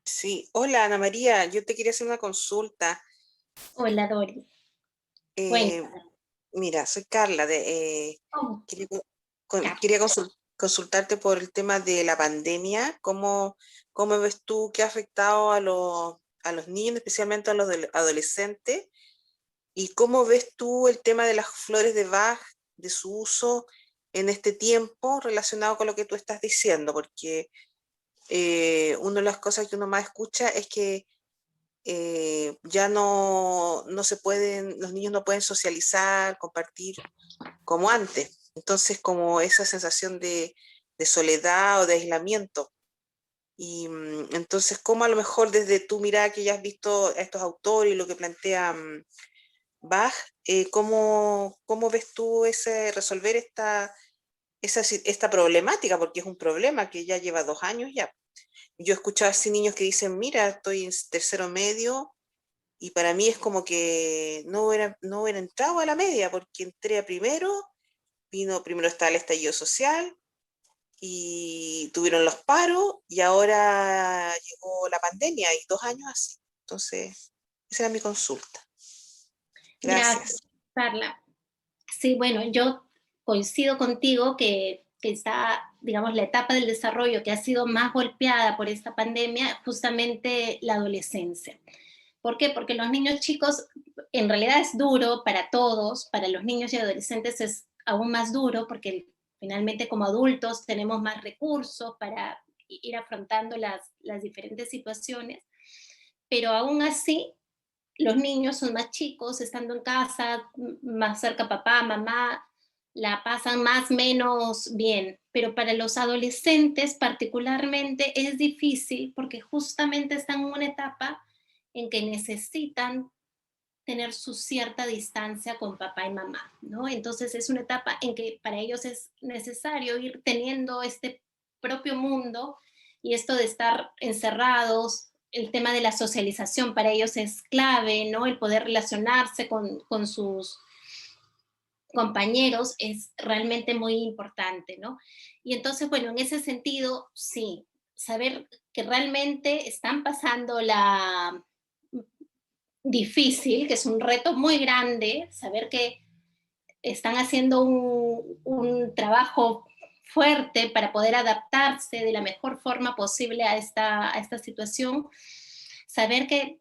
Sí, hola Ana María, yo te quería hacer una consulta. Hola, Doris. Eh, Cuéntame. Mira, soy Carla, Oh, quería, Carla. quería consultarte por el tema de la pandemia. ¿Cómo ves tú que ha afectado a los niños, especialmente a los adolescentes? ¿Y cómo ves tú el tema de las flores de Bach, de su uso en este tiempo relacionado con lo que tú estás diciendo? Porque una de las cosas que uno más escucha es que ya no se pueden, los niños no pueden socializar, compartir como antes. Entonces, como esa sensación de soledad o de aislamiento. Y entonces, ¿cómo a lo mejor desde tu mirada que ya has visto a estos autores y lo que plantea Bach, cómo ves tú resolver esta problemática? Porque es un problema que ya lleva 2 años ya. Yo he escuchado así niños que dicen, mira, estoy en tercero medio y para mí es como que no hubiera entrado a la media porque entré a primero, primero estaba el estallido social y tuvieron los paros y ahora llegó la pandemia y 2 años así. Entonces, esa era mi consulta. Gracias, Gracias. Carla. Sí, bueno, yo coincido contigo que está, digamos, la etapa del desarrollo que ha sido más golpeada por esta pandemia, justamente la adolescencia. ¿Por qué? Porque los niños chicos, en realidad es duro para todos, para los niños y adolescentes es aún más duro porque finalmente como adultos tenemos más recursos para ir afrontando las diferentes situaciones, pero aún así los niños son más chicos, estando en casa, más cerca papá, mamá, la pasan más menos bien. Pero para los adolescentes particularmente es difícil porque justamente están en una etapa en que necesitan tener su cierta distancia con papá y mamá, ¿no? Entonces es una etapa en que para ellos es necesario ir teniendo este propio mundo, y esto de estar encerrados, el tema de la socialización para ellos es clave, ¿no? El poder relacionarse con sus compañeros es realmente muy importante, ¿no? Y entonces, bueno, en ese sentido, sí, saber que realmente están pasando la difícil, que es un reto muy grande, saber que están haciendo un trabajo fuerte para poder adaptarse de la mejor forma posible a esta situación, saber que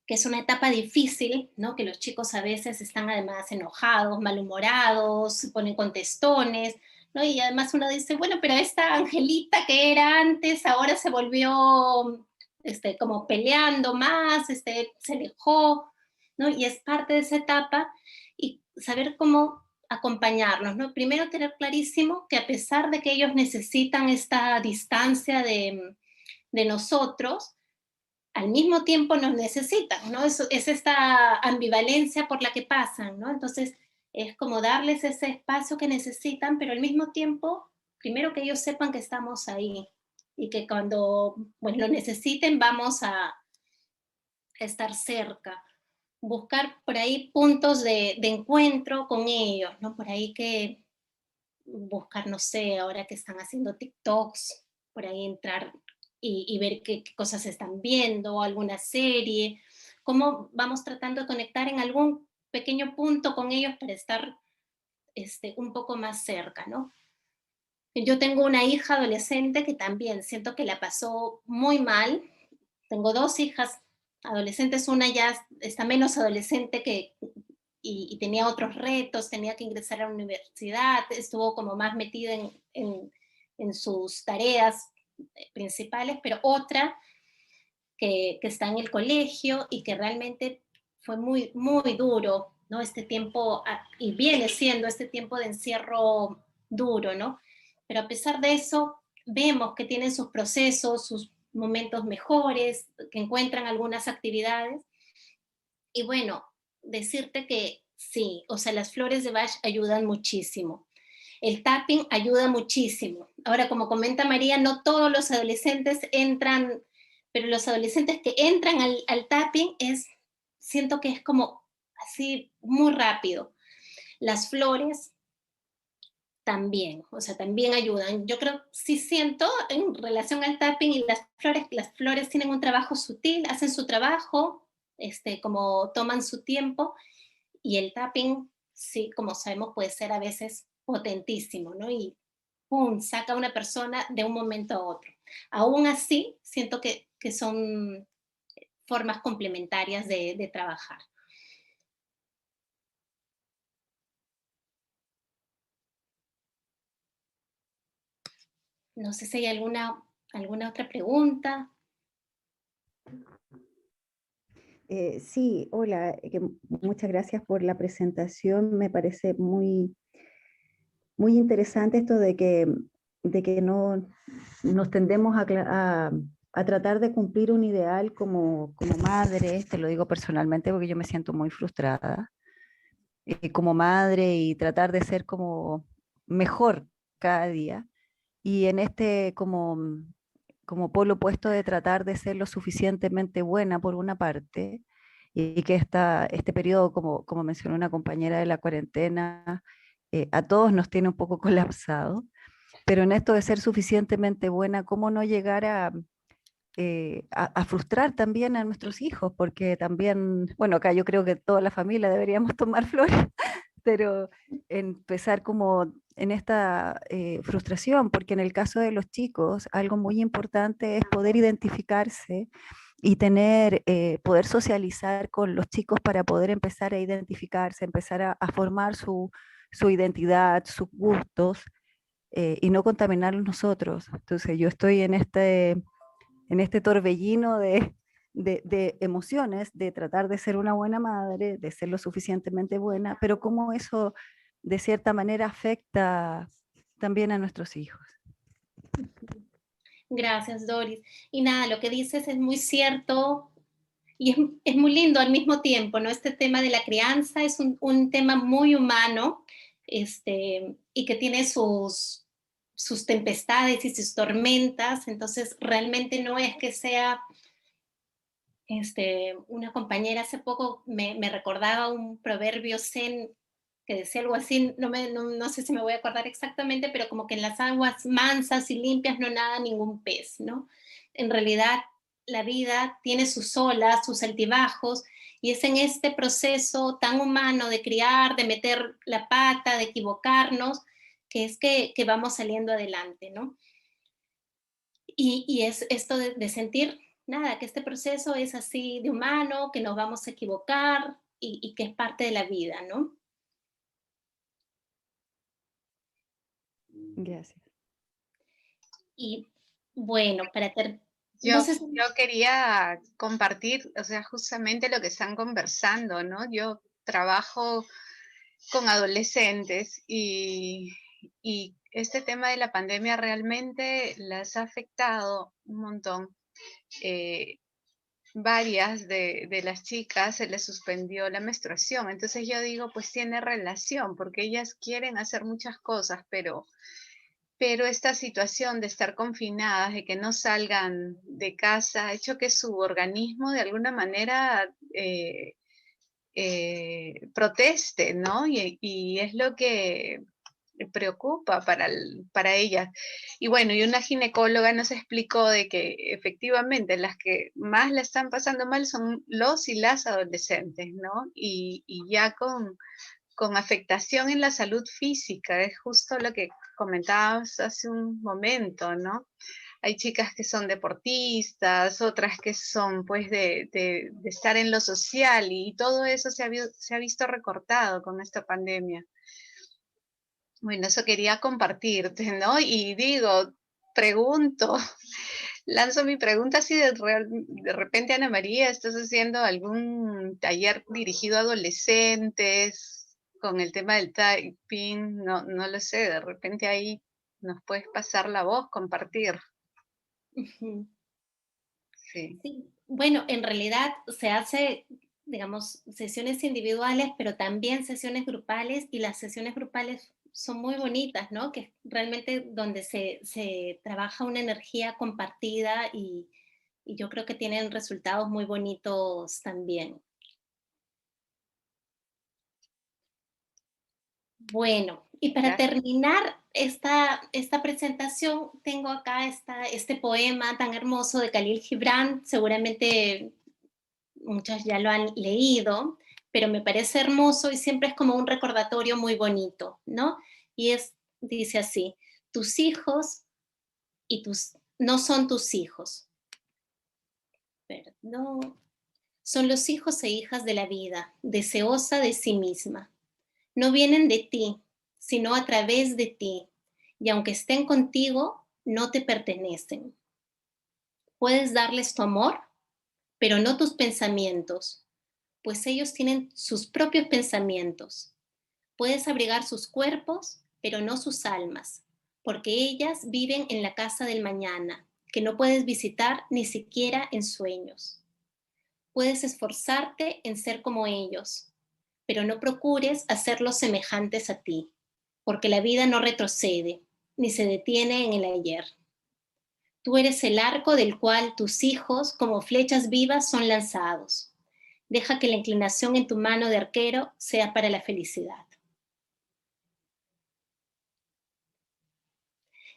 es una etapa difícil, ¿no? Que los chicos a veces están además enojados, malhumorados, se ponen contestones, ¿no? Y además uno dice, bueno, pero esta Angelita que era antes, ahora se volvió como peleando más, se alejó, ¿no? Y es parte de esa etapa, y saber cómo acompañarnos, ¿no? Primero tener clarísimo que a pesar de que ellos necesitan esta distancia de nosotros, al mismo tiempo nos necesitan, ¿no? Es esta ambivalencia por la que pasan, ¿no? Entonces, es como darles ese espacio que necesitan, pero al mismo tiempo, primero que ellos sepan que estamos ahí y que cuando pues, lo necesiten vamos a estar cerca. Buscar por ahí puntos de encuentro con ellos, ¿no? Por ahí que buscar, no sé, ahora que están haciendo TikToks, por ahí entrar y ver qué cosas están viendo, alguna serie, cómo vamos tratando de conectar en algún pequeño punto con ellos para estar un poco más cerca, ¿no? Yo tengo una hija adolescente que también siento que la pasó muy mal. Tengo 2 hijas adolescentes, una ya está menos adolescente y tenía otros retos, tenía que ingresar a la universidad, estuvo como más metida en sus tareas principales, pero otra que está en el colegio y que realmente fue muy, muy duro, ¿no? Este tiempo, y viene siendo este tiempo de encierro duro, ¿no? Pero a pesar de eso, vemos que tienen sus procesos, sus momentos mejores, que encuentran algunas actividades. Y bueno, decirte que sí, o sea, las flores de Bach ayudan muchísimo. El tapping ayuda muchísimo. Ahora, como comenta María, no todos los adolescentes entran, pero los adolescentes que entran al tapping siento que es como así muy rápido. Las flores también, o sea, también ayudan. Yo creo, sí siento en relación al tapping y las flores tienen un trabajo sutil, hacen su trabajo, como toman su tiempo, y el tapping, sí, como sabemos, puede ser a veces potentísimo, ¿no? Y ¡pum!, saca a una persona de un momento a otro. Aún así, siento que son formas complementarias de trabajar. No sé si hay alguna otra pregunta. Sí, hola, muchas gracias por la presentación. Me parece muy, muy interesante esto de que no nos tendemos a tratar de cumplir un ideal como madre. Te lo digo personalmente porque yo me siento muy frustrada como madre y tratar de ser como mejor cada día. Y en este como polo opuesto de tratar de ser lo suficientemente buena por una parte, y que este periodo, como mencionó una compañera de la cuarentena, a todos nos tiene un poco colapsado, pero en esto de ser suficientemente buena, ¿cómo no llegar a frustrar también a nuestros hijos? Porque también, bueno, acá yo creo que toda la familia deberíamos tomar flores, pero empezar como en esta frustración, porque en el caso de los chicos, algo muy importante es poder identificarse y poder socializar con los chicos para poder empezar a identificarse, empezar a formar su identidad, sus gustos, y no contaminarlos nosotros. Entonces yo estoy en este torbellino de emociones, de tratar de ser una buena madre, de ser lo suficientemente buena, pero cómo eso de cierta manera afecta también a nuestros hijos. Gracias, Doris. Y nada, lo que dices es muy cierto y es muy lindo al mismo tiempo, ¿no? Este tema de la crianza es un tema muy humano, y que tiene sus tempestades y sus tormentas, entonces realmente no es que sea, una compañera hace poco me recordaba un proverbio zen que decía algo así, no sé si me voy a acordar exactamente, pero como que en las aguas mansas y limpias no nada ningún pez, ¿no? En realidad la vida tiene sus olas, sus altibajos, y es en este proceso tan humano de criar, de meter la pata, de equivocarnos, que es que vamos saliendo adelante, ¿no? Y es esto de sentir, nada, que este proceso es así de humano, que nos vamos a equivocar y que es parte de la vida, ¿no? Gracias. Y bueno, Yo, no sé si... yo quería compartir, o sea, justamente lo que están conversando, ¿no? Yo trabajo con adolescentes y este tema de la pandemia realmente las ha afectado un montón. Varias de las chicas se les suspendió la menstruación, entonces yo digo, pues tiene relación, porque ellas quieren hacer muchas cosas, pero esta situación de estar confinadas, de que no salgan de casa, ha hecho que su organismo de alguna manera proteste, ¿no? Y es lo que preocupa para ellas. Y bueno, y una ginecóloga nos explicó de que efectivamente las que más la están pasando mal son los y las adolescentes, ¿no? Y ya con afectación en la salud física, es justo lo que comentabas hace un momento, ¿no? hay chicas que son deportistas, otras que son pues de estar en lo social, y todo eso se ha visto recortado con esta pandemia. Bueno, eso quería compartirte, ¿no? Y digo, pregunto, lanzo mi pregunta si de repente, Ana María, ¿estás haciendo algún taller dirigido a adolescentes con el tema del typing? No, no lo sé, de repente ahí nos puedes pasar la voz, compartir. Ujú. Sí. Sí, bueno, en realidad se hace, digamos, sesiones individuales, pero también sesiones grupales, y las sesiones grupales son muy bonitas, ¿no? Que es realmente donde se trabaja una energía compartida, y yo creo que tienen resultados muy bonitos también. Bueno, y para Gracias. terminar esta presentación, tengo acá este poema tan hermoso de Khalil Gibran. Seguramente muchos ya lo han leído, pero me parece hermoso y siempre es como un recordatorio muy bonito, ¿no? Y dice así: tus hijos no son tus hijos, perdón, son los hijos e hijas de la vida, deseosa de sí misma. No vienen de ti, sino a través de ti, y aunque estén contigo, no te pertenecen. Puedes darles tu amor, pero no tus pensamientos, pues ellos tienen sus propios pensamientos. Puedes abrigar sus cuerpos, pero no sus almas, porque ellas viven en la casa del mañana, que no puedes visitar ni siquiera en sueños. Puedes esforzarte en ser como ellos, pero no procures hacerlos semejantes a ti, porque la vida no retrocede, ni se detiene en el ayer. Tú eres el arco del cual tus hijos, como flechas vivas, son lanzados. Deja que la inclinación en tu mano de arquero sea para la felicidad.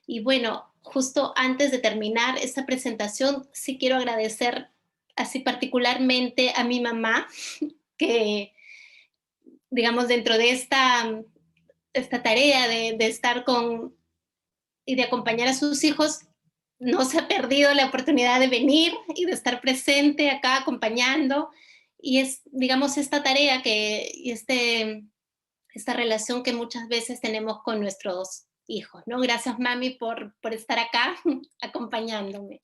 Y bueno, justo antes de terminar esta presentación, sí quiero agradecer así particularmente a mi mamá, que, digamos, dentro de esta tarea de estar con y de acompañar a sus hijos, no se ha perdido la oportunidad de venir y de estar presente acá acompañando. Y es, digamos, esta tarea y esta relación que muchas veces tenemos con nuestros hijos, ¿no? Gracias, mami, por estar acá acompañándome.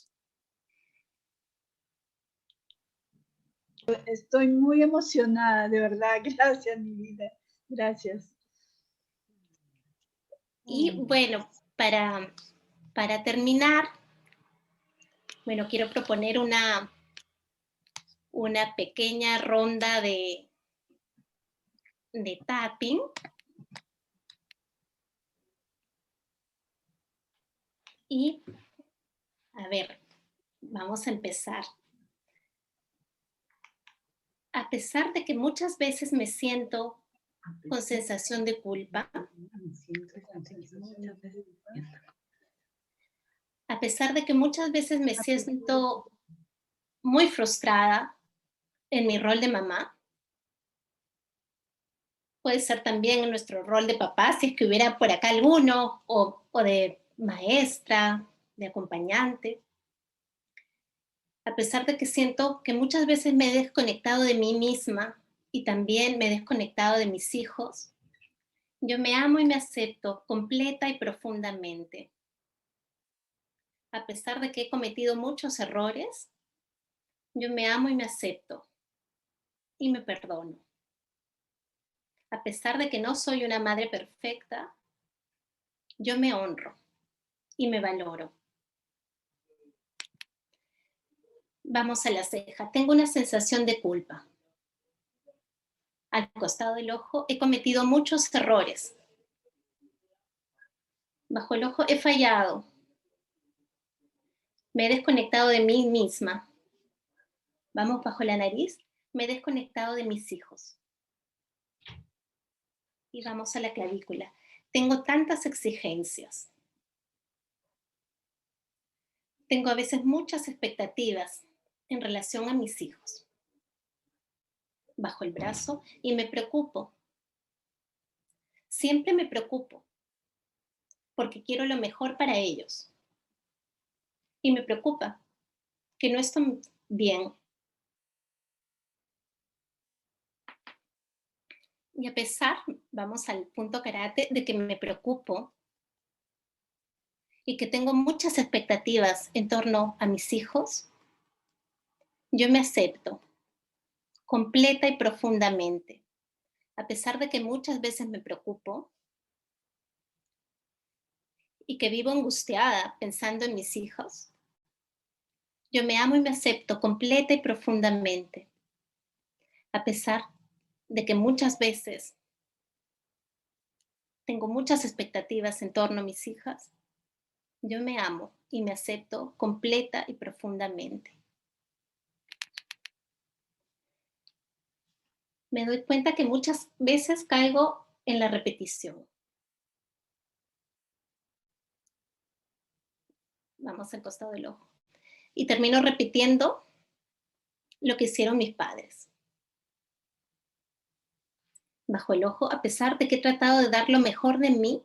Estoy muy emocionada, de verdad. Gracias, mi vida. Gracias. Y bueno, para terminar, bueno, quiero proponer una pequeña ronda de tapping. Y, a ver, vamos a empezar. A pesar de que muchas veces me siento con sensación de culpa, a pesar de que muchas veces me siento muy frustrada en mi rol de mamá, puede ser también en nuestro rol de papá, si es que hubiera por acá alguno, o de maestra, de acompañante. A pesar de que siento que muchas veces me he desconectado de mí misma y también me he desconectado de mis hijos, yo me amo y me acepto completa y profundamente. A pesar de que he cometido muchos errores, yo me amo y me acepto y me perdono. A pesar de que no soy una madre perfecta, yo me honro y me valoro. Vamos a la ceja. Tengo una sensación de culpa. Al costado del ojo he cometido muchos errores. Bajo el ojo he fallado. Me he desconectado de mí misma. Vamos bajo la nariz. Me he desconectado de mis hijos. Y vamos a la clavícula. Tengo tantas exigencias. Tengo a veces muchas expectativas en relación a mis hijos. Bajo el brazo y me preocupo. Siempre me preocupo porque quiero lo mejor para ellos. y me preocupa que no estoy bien. Y a pesar, vamos al punto karate, de que me preocupo y que tengo muchas expectativas en torno a mis hijos, yo me acepto completa y profundamente. A pesar de que muchas veces me preocupo y que vivo angustiada pensando en mis hijos, yo me amo y me acepto completa y profundamente. A pesar de que muchas veces tengo muchas expectativas en torno a mis hijas, yo me amo y me acepto completa y profundamente. Me doy cuenta que muchas veces caigo en la repetición. Vamos al costado del ojo. Y termino repitiendo lo que hicieron mis padres. Bajo el ojo, a pesar de que he tratado de dar lo mejor de mí,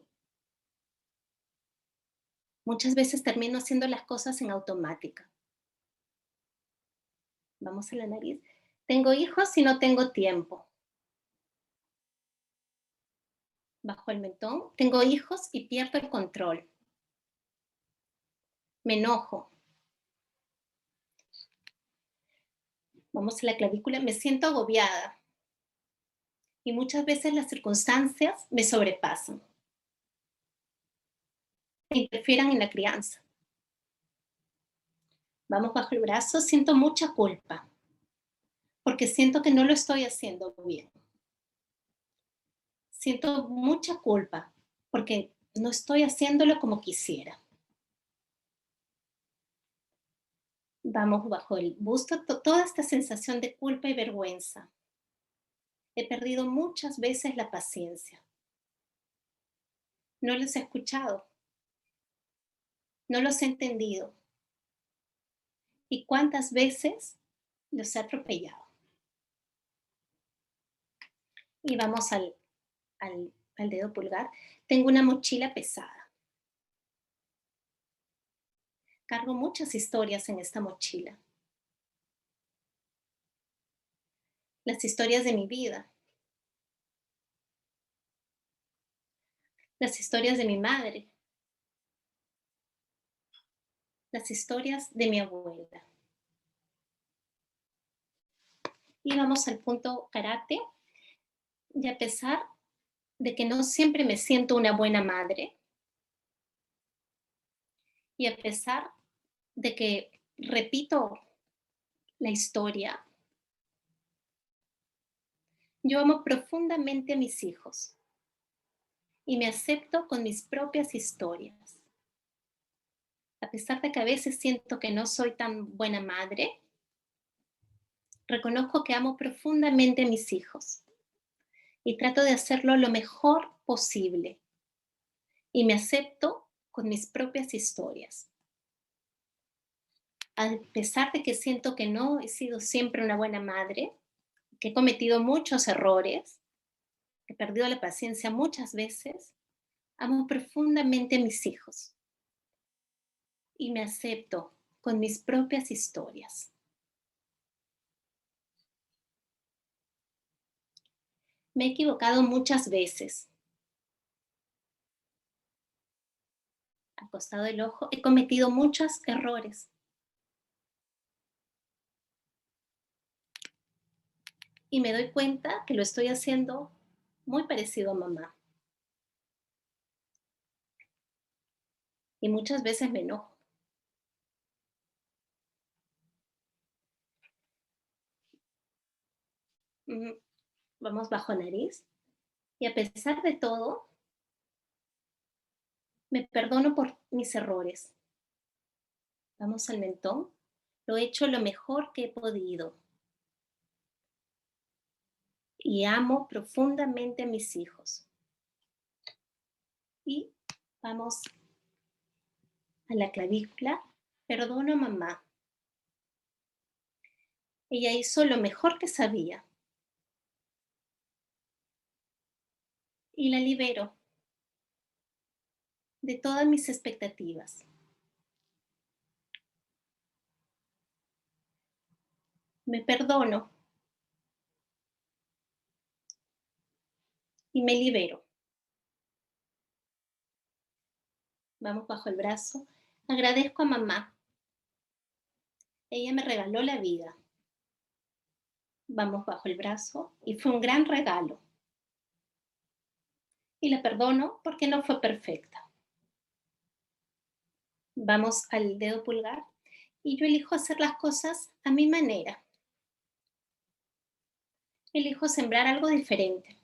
muchas veces termino haciendo las cosas en automática. Vamos a la nariz. Tengo hijos y no tengo tiempo. Bajo el mentón, tengo hijos y pierdo el control. Me enojo. Vamos a la clavícula, me siento agobiada. Y muchas veces las circunstancias me sobrepasan. E interfieren en la crianza. Vamos bajo el brazo, siento mucha culpa. Porque siento que no lo estoy haciendo bien. Siento mucha culpa porque no estoy haciéndolo como quisiera. Vamos bajo el busto, toda esta sensación de culpa y vergüenza. He perdido muchas veces la paciencia. No los he escuchado. No los he entendido. ¿Y cuántas veces los he atropellado? Y vamos al dedo pulgar. Tengo una mochila pesada. Cargo muchas historias en esta mochila. Las historias de mi vida. Las historias de mi madre. Las historias de mi abuela. Y vamos al punto karate. Y a pesar de que no siempre me siento una buena madre, y a pesar de que repito la historia, yo amo profundamente a mis hijos y me acepto con mis propias historias. A pesar de que a veces siento que no soy tan buena madre, reconozco que amo profundamente a mis hijos y trato de hacerlo lo mejor posible y me acepto con mis propias historias. A pesar de que siento que no he sido siempre una buena madre, que he cometido muchos errores, he perdido la paciencia muchas veces, amo profundamente a mis hijos y me acepto con mis propias historias. Me he equivocado muchas veces. Al costado del ojo he cometido muchos errores. Y me doy cuenta que lo estoy haciendo muy parecido a mamá. Y muchas veces me enojo. Vamos bajo nariz. Y a pesar de todo, me perdono por mis errores. Vamos al mentón. Lo he hecho lo mejor que he podido. Y amo profundamente a mis hijos. Y vamos a la clavícula. Perdono a mamá. Ella hizo lo mejor que sabía. Y la libero de todas mis expectativas. Me perdono y me libero. Vamos bajo el brazo. Agradezco a mamá. Ella me regaló la vida. Vamos bajo el brazo y fue un gran regalo. Y la perdono porque no fue perfecta. Vamos al dedo pulgar y yo elijo hacer las cosas a mi manera. Elijo sembrar algo diferente.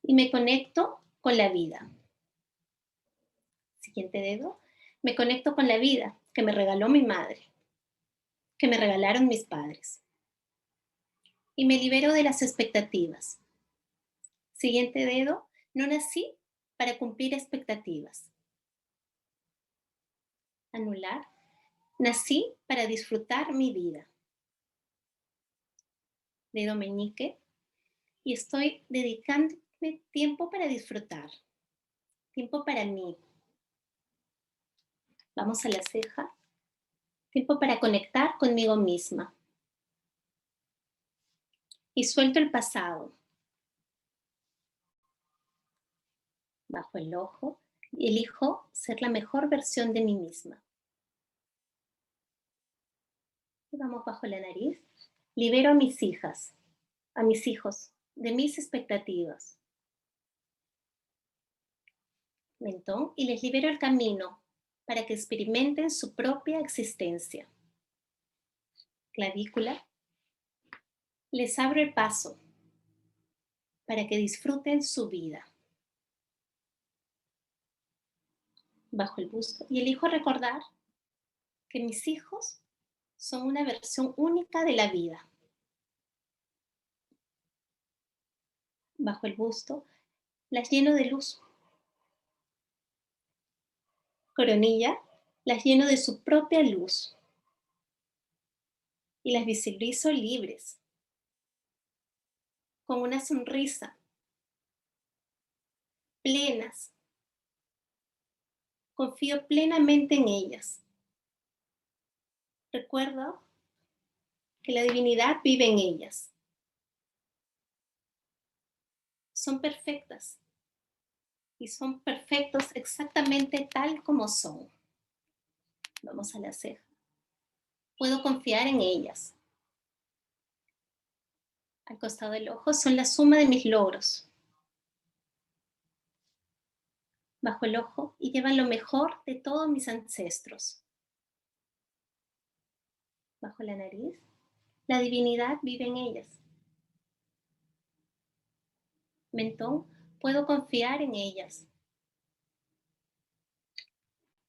Y me conecto con la vida. Siguiente dedo. Me conecto con la vida que me regaló mi madre, que me regalaron mis padres. Y me libero de las expectativas. Siguiente dedo. No nací para cumplir expectativas. Anular. Nací para disfrutar mi vida. Dedo meñique. Y estoy dedicándome tiempo para disfrutar. Tiempo para mí. Vamos a la ceja. Tiempo para conectar conmigo misma. Y suelto el pasado. Bajo el ojo. Y elijo ser la mejor versión de mí misma. Y vamos bajo la nariz. Libero a mis hijas, a mis hijos, de mis expectativas. Mentón. Y les libero el camino para que experimenten su propia existencia. Clavícula. Les abro el paso para que disfruten su vida. Bajo el busto. Y elijo recordar que mis hijos son una versión única de la vida. Bajo el busto. Las lleno de luz. Coronilla. Las lleno de su propia luz. Y las visualizo libres. Con una sonrisa. Plenas. Confío plenamente en ellas. Recuerdo que la divinidad vive en ellas. Son perfectas. Y son perfectos exactamente tal como son. Vamos a la ceja. Puedo confiar en ellas. Al costado del ojo son la suma de mis logros. Bajo el ojo y llevan lo mejor de todos mis ancestros. Bajo la nariz, la divinidad vive en ellas. Mentón, puedo confiar en ellas.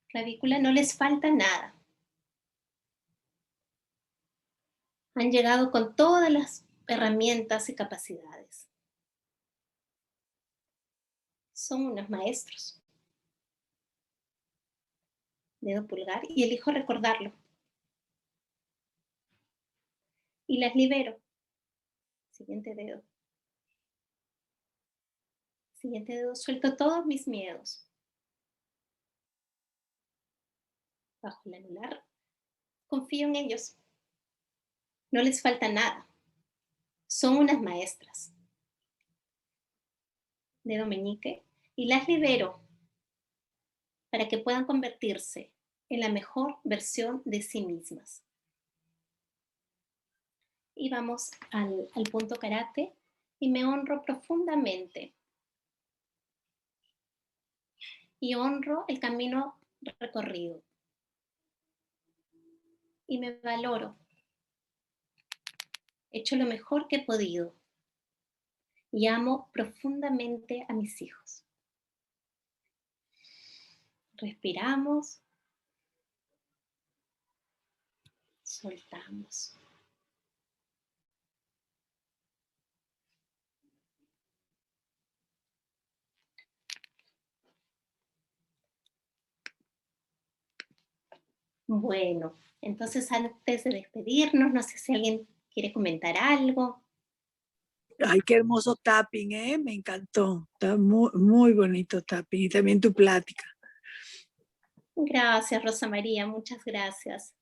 Clavícula, no les falta nada. Han llegado con todas las herramientas y capacidades. Son unos maestros. Dedo pulgar y elijo recordarlo. Y las libero. Siguiente dedo. Siguiente dedo, suelto todos mis miedos. Bajo el anular, confío en ellos. No les falta nada. Son unas maestras. Dedo meñique y las libero para que puedan convertirse en la mejor versión de sí mismas. Y vamos al punto karate y me honro profundamente. Y honro el camino recorrido. Y me valoro. He hecho lo mejor que he podido. Y amo profundamente a mis hijos. Respiramos. Soltamos. Bueno, entonces antes de despedirnos, no sé si alguien quiere comentar algo. Ay, qué hermoso tapping, ¿eh? Me encantó. Está muy, muy bonito tapping y también tu plática. Gracias, Rosa María, muchas gracias.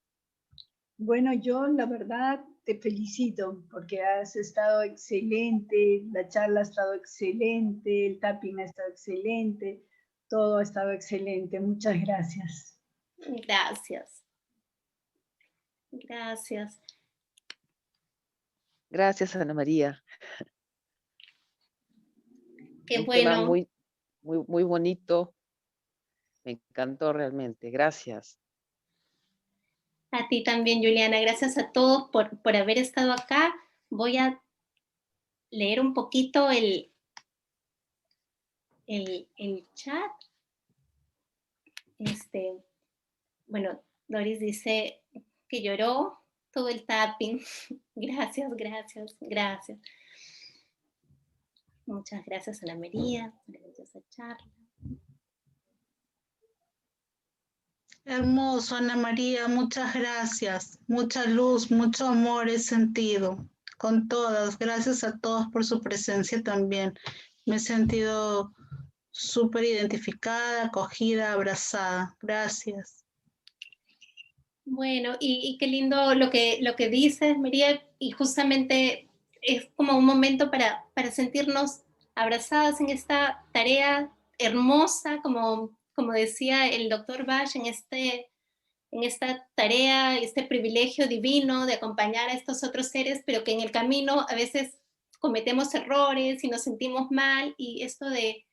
Bueno, yo la verdad te felicito porque has estado excelente, la charla ha estado excelente, el tapping ha estado excelente, todo ha estado excelente. Muchas gracias. Gracias. Gracias. Gracias, Ana María. Qué Un tema bueno. muy bonito. Me encantó realmente. Gracias. A ti también, Juliana. Gracias a todos por haber estado acá. Voy a leer un poquito el chat. Bueno, Doris dice que lloró todo el tapping. Gracias, gracias, gracias. Muchas gracias, Ana María, maravillosa charla. Hermoso, Ana María, muchas gracias. Mucha luz, mucho amor he sentido con todas. Gracias a todos por su presencia también. Me he sentido súper identificada, acogida, abrazada. Gracias. Bueno, y qué lindo lo que dices, María, y justamente es como un momento para sentirnos abrazadas en esta tarea hermosa, como decía el doctor Bach, en esta tarea, este privilegio divino de acompañar a estos otros seres, pero que en el camino a veces cometemos errores y nos sentimos mal, y esto de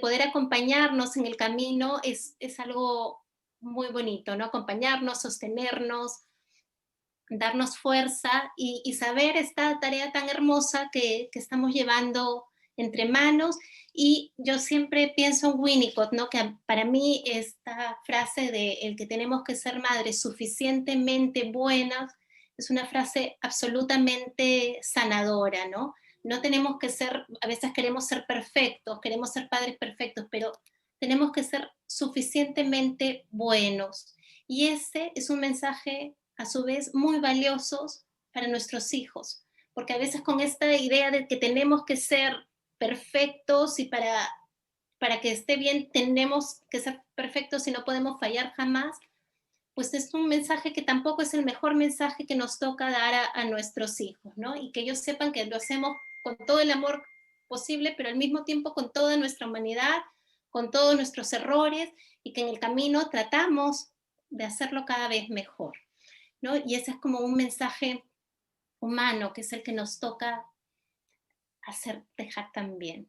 poder acompañarnos en el camino es algo muy bonito, ¿no? Acompañarnos, sostenernos, darnos fuerza y saber esta tarea tan hermosa que estamos llevando entre manos. Y yo siempre pienso en Winnicott, ¿no? Que para mí esta frase de el que tenemos que ser madres suficientemente buenas es una frase absolutamente sanadora, ¿no? No tenemos que ser, a veces queremos ser perfectos, queremos ser padres perfectos, pero tenemos que ser suficientemente buenos. Y ese es un mensaje a su vez muy valioso para nuestros hijos, porque a veces con esta idea de que tenemos que ser perfectos y para que esté bien tenemos que ser perfectos y no podemos fallar jamás, pues es un mensaje que tampoco es el mejor mensaje que nos toca dar a nuestros hijos, ¿no? Y que ellos sepan que lo hacemos con todo el amor posible, pero al mismo tiempo con toda nuestra humanidad, con todos nuestros errores, y que en el camino tratamos de hacerlo cada vez mejor, ¿no? Y ese es como un mensaje humano, que es el que nos toca dejar también.